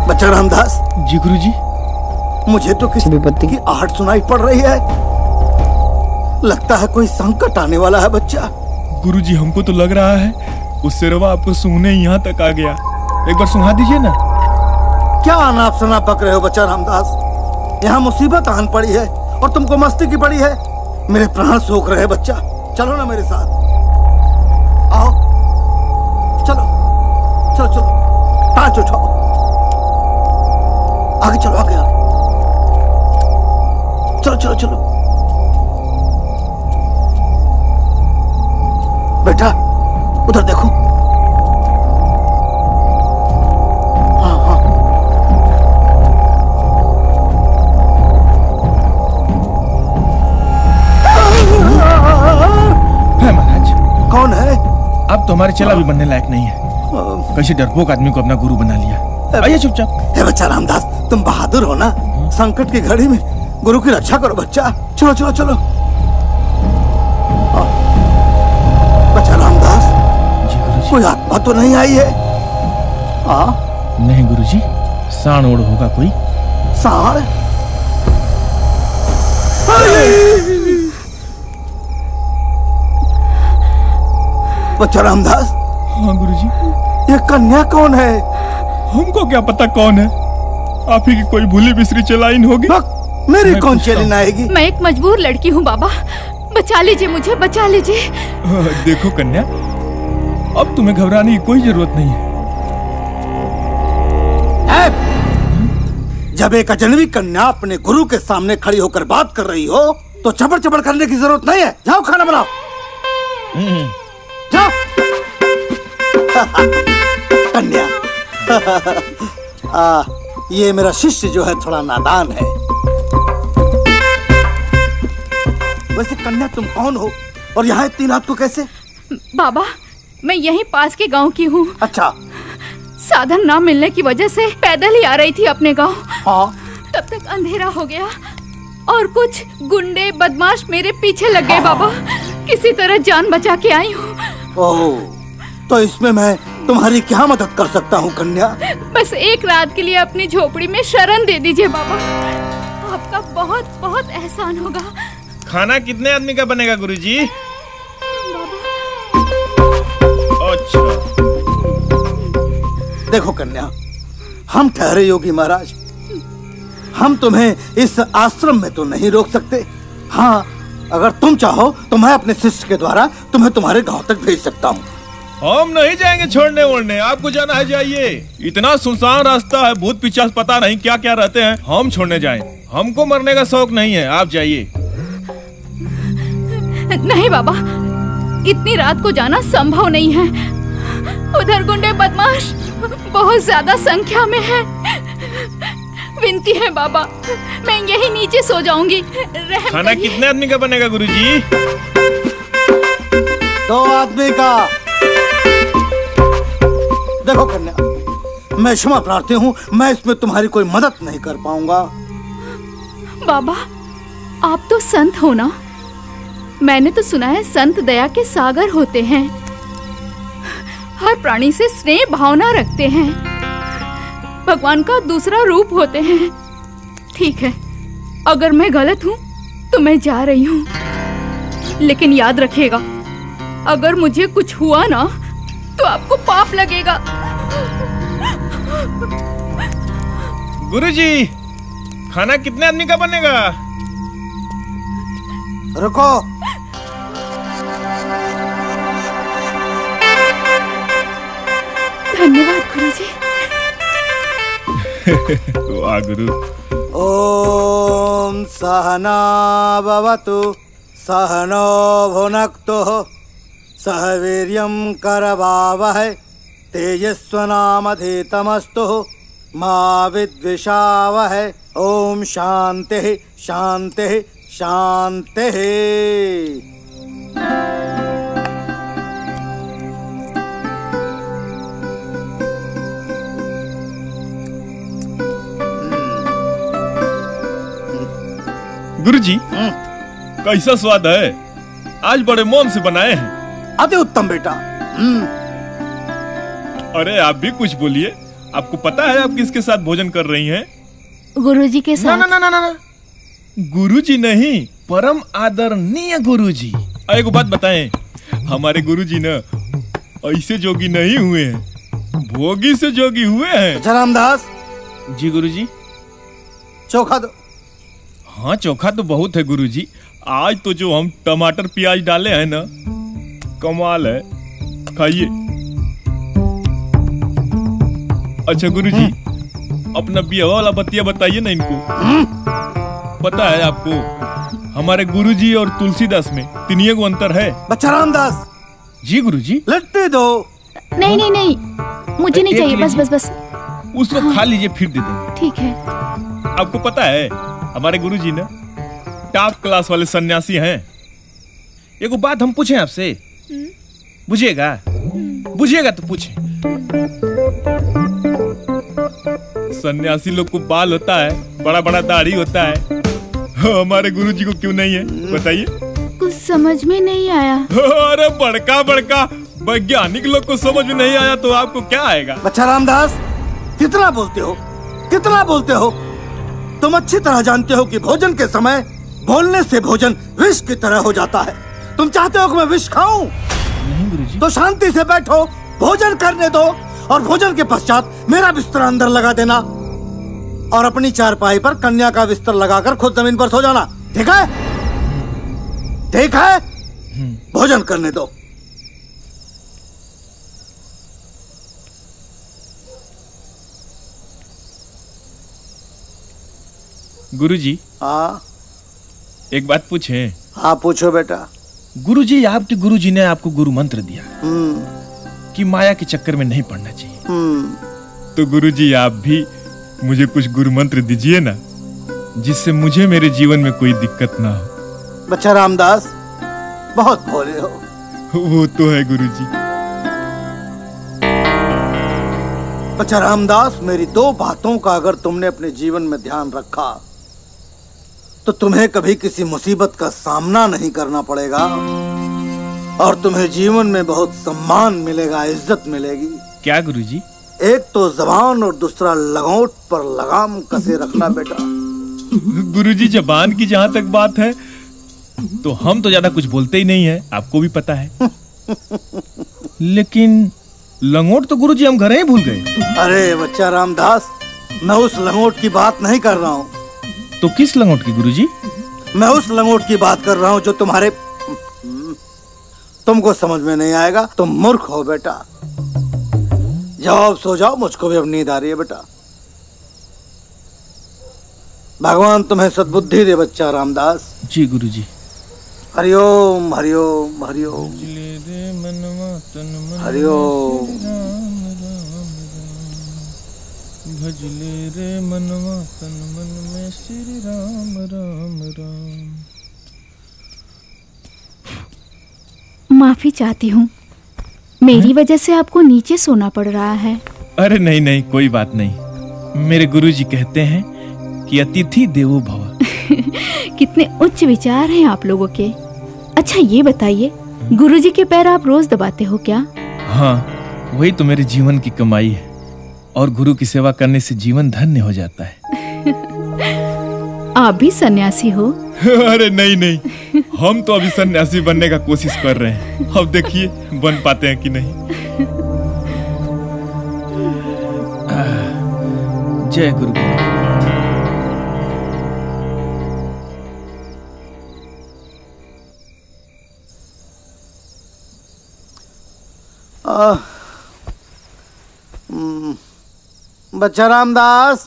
बच्चा रामदास। जी गुरुजी। मुझे तो किसी विपत्ति की आहट सुनाई पड़ रही है। लगता है कोई संकट आने वाला है बच्चा। गुरुजी हमको तो लग रहा है उस सिरवा आपको सूंघने यहाँ तक आ गया। एक बार सुना दीजिए ना। क्या अनाप शनाप बक रहे हो बच्चा रामदास? यहाँ मुसीबत आन पड़ी है और तुमको मस्ती की पड़ी है। मेरे प्राण सूख रहे बच्चा, चलो ना मेरे साथ। आओ चलो चलो चलो, टाँच उठाओ, आगे चलो, आगे आगे, चलो चलो चलो। बेटा उधर देखो। हाँ हाँ महाराज। कौन है? अब तो हमारे चेला भी बनने लायक नहीं है। कैसे डरपोक आदमी को अपना गुरु बना लिया। आइए चुपचाप। हे बच्चा रामदास, तुम बहादुर हो ना। संकट की घड़ी में गुरु की रक्षा करो बच्चा। चलो चलो चलो। बच्चा रामदास, कोई आत्मा तो नहीं आई है? नहीं गुरुजी, साण ओढ़ होगा कोई। साण? बच्चा रामदास। हाँ गुरुजी। ये कन्या कौन है? हमको क्या पता कौन है। आप ही की कोई भूली बिसरी चलाइन होगी। मेरी कौन चेलिन आएगी? मैं एक मजबूर लड़की हूँ बाबा, बचा लीजिए मुझे, बचा लीजिए। देखो कन्या, अब तुम्हें घबराने की कोई जरूरत नहीं है। जब एक अजनबी कन्या अपने गुरु के सामने खड़ी होकर बात कर रही हो तो चपड़ चपड़ करने की जरूरत नहीं है। जाओ खाना बनाओ, जाओ। कन्या ये मेरा शिष्य जो है थोड़ा नादान है। वैसे कन्या तुम कौन हो और यहाँ इतनी रात को कैसे? बाबा मैं यहीं पास के गांव की हूँ। अच्छा। साधन ना मिलने की वजह से पैदल ही आ रही थी अपने गांव। हाँ। तब तक अंधेरा हो गया और कुछ गुंडे बदमाश मेरे पीछे लग गए बाबा। किसी तरह जान बचा के आई हूँ। ओह, तो इसमें मैं तुम्हारी क्या मदद कर सकता हूँ कन्या? बस एक रात के लिए अपनी झोपड़ी में शरण दे दीजिए बाबा, आपका बहुत बहुत एहसान होगा। खाना कितने आदमी का बनेगा गुरुजी? अच्छा। देखो कन्या, हम ठहरे योगी महाराज, हम तुम्हें इस आश्रम में तो नहीं रोक सकते। हाँ, अगर तुम चाहो तो मैं अपने शिष्य के द्वारा तुम्हें तुम्हारे गांव तक भेज सकता हूँ। हम नहीं जाएंगे छोड़ने वोड़ने, आपको जाना है जाइए। इतना सुनसान रास्ता है, भूत पिशाच पता नहीं क्या क्या रहते हैं। हम छोड़ने जाएं? हमको मरने का शौक नहीं है, आप जाइए। नहीं बाबा, इतनी रात को जाना संभव नहीं है। उधर गुंडे बदमाश बहुत ज्यादा संख्या में है। विनती है बाबा, मैं यही नीचे सो जाऊंगी। खाना कितने आदमी का बनेगा गुरुजी? 2 आदमी का। देखो कन्या, मैं क्षमा प्रार्थी हूँ, मैं इसमें तुम्हारी कोई मदद नहीं कर पाऊंगा। बाबा, आप तो संत हो ना, मैंने तो सुना है संत दया के सागर होते हैं, हर प्राणी से स्नेह भावना रखते हैं, भगवान का दूसरा रूप होते हैं। ठीक है, अगर मैं गलत हूँ तो मैं जा रही हूँ, लेकिन याद रखिएगा अगर मुझे कुछ हुआ ना तो आपको पाप लगेगा। गुरुजी, खाना कितने आदमी का बनेगा? रुको, धन्यवाद गुरुजी। वाह गुरु। ओम सहना भवतु सहनो भुनक्तु सह वीर्यं करवावहै तेजस्विनावधीतमस्तु मा विद्विषावहै। ओम शांतिः शांतिः शांतिः। गुरुजी, कैसा स्वाद है? आज बड़े मौन से बनाए हैं। अति उत्तम बेटा। अरे आप भी कुछ बोलिए। आपको पता है आप किसके साथ भोजन कर रही हैं? गुरुजी के साथ। ना ना ना ना ना, गुरुजी नहीं, परम आदरणीय गुरुजी। एक बात बताएं, हमारे गुरुजी ना ऐसे जोगी नहीं हुए हैं, भोगी से जोगी हुए हैं। रामदास जी गुरुजी। चोखा दो। हाँ, चोखा तो बहुत है गुरुजी। आज तो जो हम टमाटर प्याज डाले हैं ना, कमाल है। खाइए। अच्छा गुरुजी, अपना बिया वाला बतिया बताइए ना इनको। पता है आपको हमारे गुरुजी और तुलसीदास में तिनिये को अंतर है? बच्चा रामदास। जी गुरुजी। लट्टी दो। नहीं नहीं नहीं, मुझे नहीं चाहिए। बस बस बस उसको खा लीजिए, फिर दे देंगे। ठीक है। आपको पता है हमारे गुरुजी ना टॉप क्लास वाले सन्यासी हैं। एक बात हम पूछें आपसे, बुझिएगा? बुझिएगा तो पूछें। सन्यासी लोग को बाल होता है, बड़ा बड़ा दाढ़ी होता है, हमारे गुरुजी को क्यों नहीं है? बताइए। कुछ समझ में नहीं आया। अरे बड़का बड़का वैज्ञानिक लोग को समझ में नहीं आया तो आपको क्या आएगा? बच्चा रामदास, कितना बोलते हो, कितना बोलते हो। तुम अच्छी तरह जानते हो कि भोजन के समय बोलने से भोजन विष की तरह हो जाता है। तुम चाहते हो कि मैं विष खाऊं? नहीं गुरुजी। तो शांति से बैठो, भोजन करने दो, और भोजन के पश्चात मेरा बिस्तर अंदर लगा देना और अपनी चारपाई पर कन्या का बिस्तर लगाकर खुद जमीन पर सो जाना। ठीक है? ठीक है? भोजन करने दो। गुरुजी। हाँ। एक बात पूछें? हाँ पूछो बेटा। गुरुजी, आपके गुरुजी ने आपको गुरु मंत्र दिया कि माया के चक्कर में नहीं पड़ना चाहिए। तो गुरुजी आप भी मुझे कुछ गुरु मंत्र दीजिए ना, जिससे मुझे मेरे जीवन में कोई दिक्कत ना हो। बच्चा रामदास, बहुत भोले हो। वो तो है गुरुजी। बच्चा रामदास, मेरी दो बातों का अगर तुमने अपने जीवन में ध्यान रखा तो तुम्हें कभी किसी मुसीबत का सामना नहीं करना पड़ेगा और तुम्हें जीवन में बहुत सम्मान मिलेगा, इज्जत मिलेगी। क्या गुरुजी? एक तो जबान और दूसरा लगोट पर लगाम कसे रखना बेटा। गुरुजी, जबान की जहाँ तक बात है तो हम तो ज्यादा कुछ बोलते ही नहीं है, आपको भी पता है। लेकिन लंगोट तो गुरुजी हम घर ही भूल गए। अरे बच्चा रामदास, मैं उस लंगोट की बात नहीं कर रहा हूँ। तो किस लंगोट की गुरुजी? मैं उस लंगोट की बात कर रहा हूँ जो तुम्हारे तुमको समझ में नहीं आएगा। तुम मूर्ख हो बेटा। जाओ सो जाओ, मुझको भी अब नींद आ रही है बेटा। भगवान तुम्हें सद्बुद्धि दे बच्चा रामदास। जी गुरुजी। हरिओम हरिओम हरिओम हरिओम। भजले रे मनवा तन मन में श्री राम राम राम। माफी चाहती हूँ, मेरी वजह से आपको नीचे सोना पड़ रहा है। अरे नहीं नहीं, कोई बात नहीं। मेरे गुरुजी कहते हैं कि अतिथि देवो भव। कितने उच्च विचार हैं आप लोगों के। अच्छा ये बताइए, गुरुजी के पैर आप रोज दबाते हो क्या? हाँ, वही तो मेरे जीवन की कमाई है और गुरु की सेवा करने से जीवन धन्य हो जाता है। आप भी सन्यासी हो? अरे नहीं नहीं, हम तो अभी सन्यासी बनने का कोशिश कर रहे हैं। अब देखिए बन पाते हैं कि नहीं। जय गुरु। बच्चा रामदास,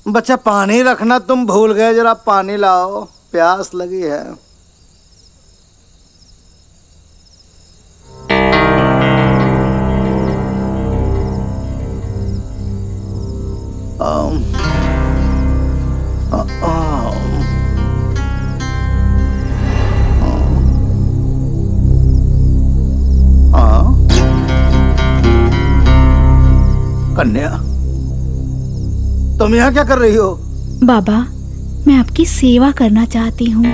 बच्चा पानी रखना तुम भूल गए, जरा पानी लाओ, प्यास लगी है। कन्या, तुम यहाँ क्या कर रही हो? बाबा, मैं आपकी सेवा करना चाहती हूँ।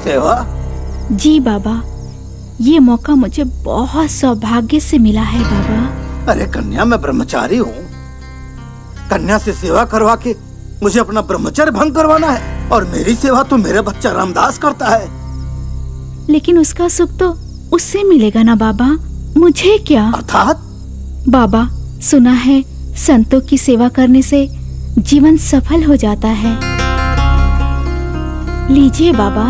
सेवा? जी बाबा, ये मौका मुझे बहुत सौभाग्य से मिला है बाबा। अरे कन्या, मैं ब्रह्मचारी हूँ। कन्या से सेवा करवा के मुझे अपना ब्रह्मचर्य भंग करवाना है? और मेरी सेवा तो मेरा बच्चा रामदास करता है। लेकिन उसका सुख तो उससे मिलेगा ना बाबा, मुझे क्या? अर्थात? बाबा, सुना है संतों की सेवा करने से जीवन सफल हो जाता है। लीजिए बाबा।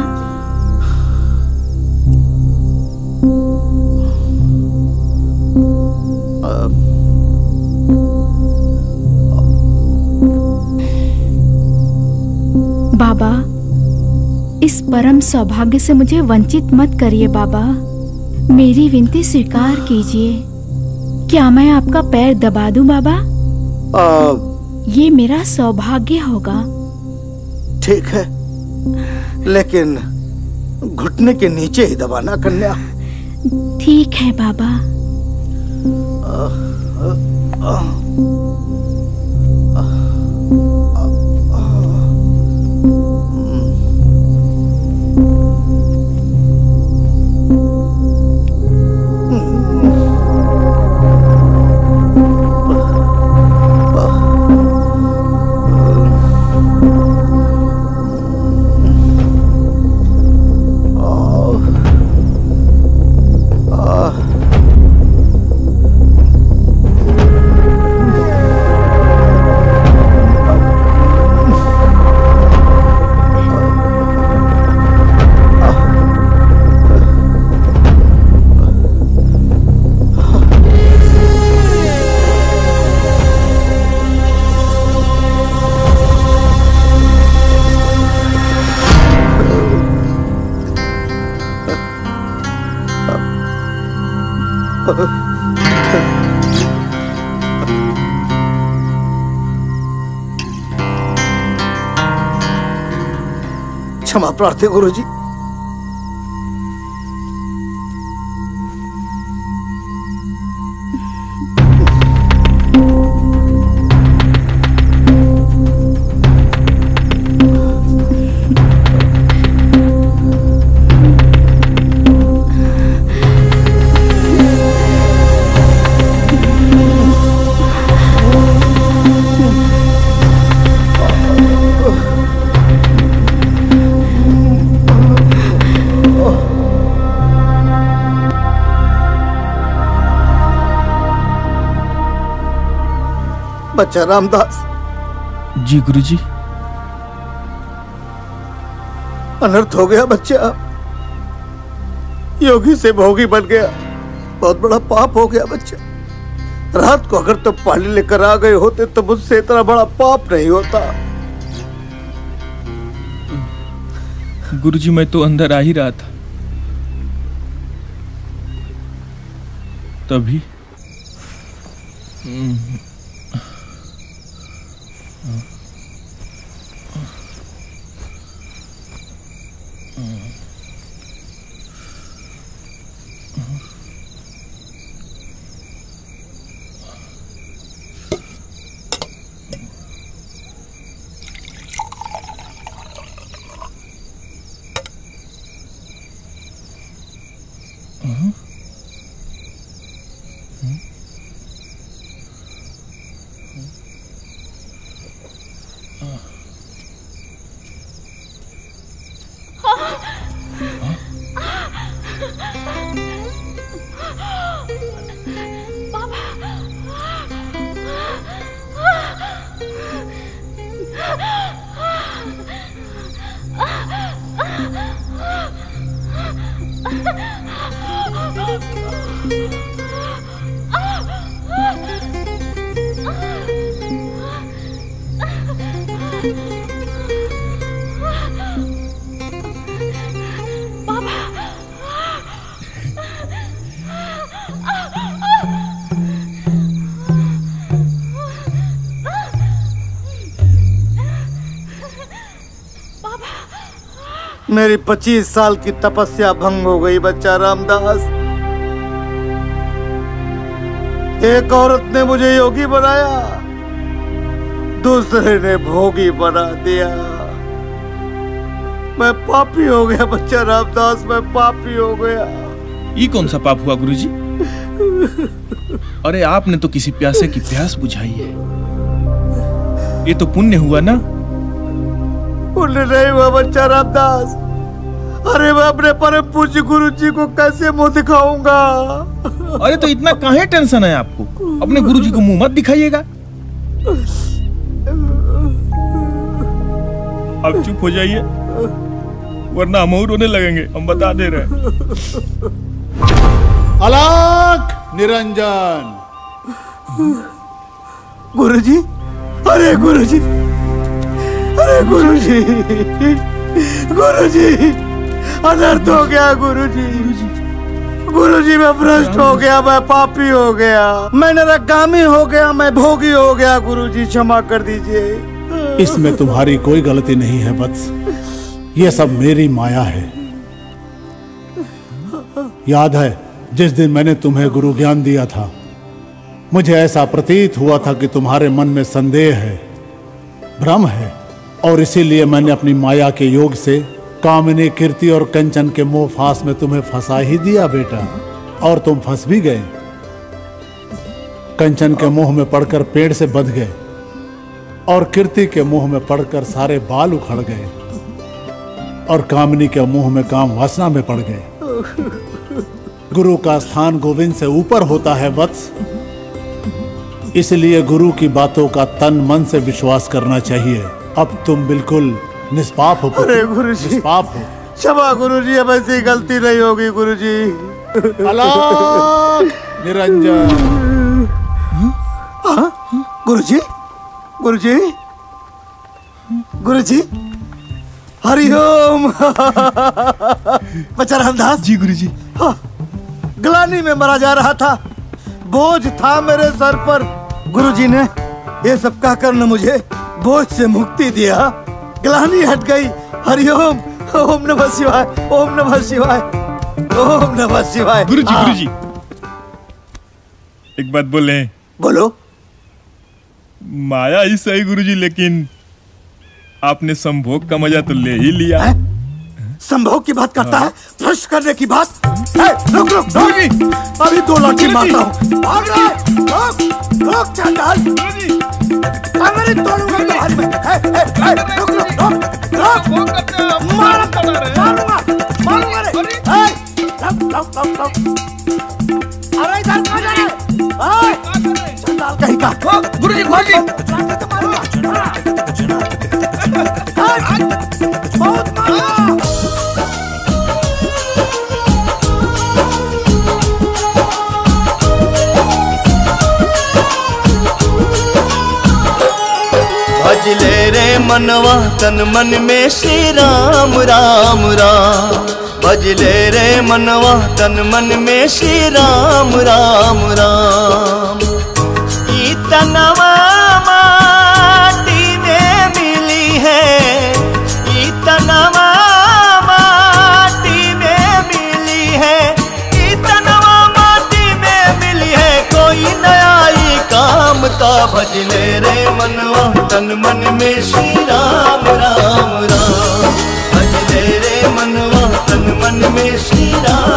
बाबा, इस परम सौभाग्य से मुझे वंचित मत करिए बाबा। मेरी विनती स्वीकार कीजिए। क्या मैं आपका पैर दबा दूं बाबा? ये मेरा सौभाग्य होगा। ठीक है, लेकिन घुटने के नीचे ही दबाना कन्या। ठीक है बाबा। क्षमा प्रार्थी गुरुजी। बच्चा रामदास। जी गुरुजी। अनर्थ हो गया बच्चा, योगी से भोगी बन गया। बहुत बड़ा पाप हो गया बच्चा। रात को अगर तुम पानी लेकर आ गए होते तो मुझसे इतना बड़ा पाप नहीं होता। गुरुजी, मैं तो अंदर आ ही रहा था, तभी मेरी 25 साल की तपस्या भंग हो गई बच्चा रामदास। एक औरत ने मुझे योगी बनाया, दूसरे ने भोगी बना दिया। मैं पापी हो गया बच्चा रामदास, मैं पापी हो गया। ये कौन सा पाप हुआ गुरुजी? अरे आपने तो किसी प्यासे की प्यास बुझाई है। ये तो पुण्य हुआ ना? पुण्य नहीं हुआ बच्चा रामदास। अरे मैं अपने परम पूज्य गुरु जी को कैसे मुंह दिखाऊंगा? अरे तो इतना काहे टेंशन है आपको? अपने गुरु जी को मुंह मत दिखाइएगा। अब चुप हो जाइए, वरना हम और रोने लगेंगे। हम बता दे रहे हैं। अलख निरंजन। गुरुजी, अरे गुरुजी, अरे गुरुजी, गुरुजी, अनर्थ हो गया गुरुजी। गुरुजी मैं भ्रष्ट हो गया, मैं पापी हो गया, मैं नरकगामी हो गया, मैं भोगी हो गया। गुरुजी क्षमा कर दीजिए। इसमें तुम्हारी कोई गलती नहीं है वत्स, ये सब मेरी माया है। याद है जिस दिन मैंने तुम्हें गुरु ज्ञान दिया था, मुझे ऐसा प्रतीत हुआ था कि तुम्हारे मन में संदेह है, भ्रम है, और इसीलिए मैंने अपनी माया के योग से कामिनी, कीर्ति और कंचन के मोह फांस में तुम्हें फंसा ही दिया बेटा। और तुम फंस भी गए। कंचन के मोह में पड़कर पेड़ से बंध गए, और कीर्ति के मोह में पड़कर सारे बाल उखड़ गए, और कामिनी के मोह में काम वासना में पड़ गए। गुरु का स्थान गोविंद से ऊपर होता है वत्स, इसलिए गुरु की बातों का तन मन से विश्वास करना चाहिए। अब तुम बिल्कुल निष्पाप हो। अरे गुरुजी, निष्पाप हो। क्षमा गुरुजी, अब ऐसी गलती नहीं होगी गुरुजी। अलख निरंजन। गुरुजी, गुरुजी, गुरुजी, हरिओम। बच्चा रामदास जी गुरुजी। ग्लानि में मरा जा रहा था, बोझ था मेरे सर पर। गुरुजी ने ये सब कहकर न मुझे बोझ से मुक्ति दिया, ग्लानि हट गई। हरिओम, ओम नमः शिवाय, ओम नमः शिवाय, ओम नमः शिवाय। गुरुजी, गुरुजी, एक बात बोले? बोलो। माया ही सही गुरुजी, लेकिन आपने संभोग का मजा तो ले ही लिया। संभोग की बात करता है, भ्रष्ट करने की बात। रुक रुक रुक, अभी 2 लाठी मारता हूँ। भाग रहा है, रुक रुक चांडाल, कमरे तोड़ूंगा तुम्हारी मैं। रुक रुक रुक रुक, मारूंगा मारूंगा रे। रुक रुक रुक रुक, अरे इधर कहाँ जा रहा है? चांडाल कहीं का। गुरुजी, गुरुजी, बहुत मारा। भज ले रे मनवा तन मन में श्री राम राम राम। भज ले रे मनवा तन मन में श्री राम राम राम। ई तनवा माटी में मिली है, ई तनवा माटी में मिली है, ई तनवा माटी में मिली है। कोई नया ही काम का। भज ले रे मनवा तन मन में श्री राम राम राम। भज ले रे मनवा तन मन में श्री राम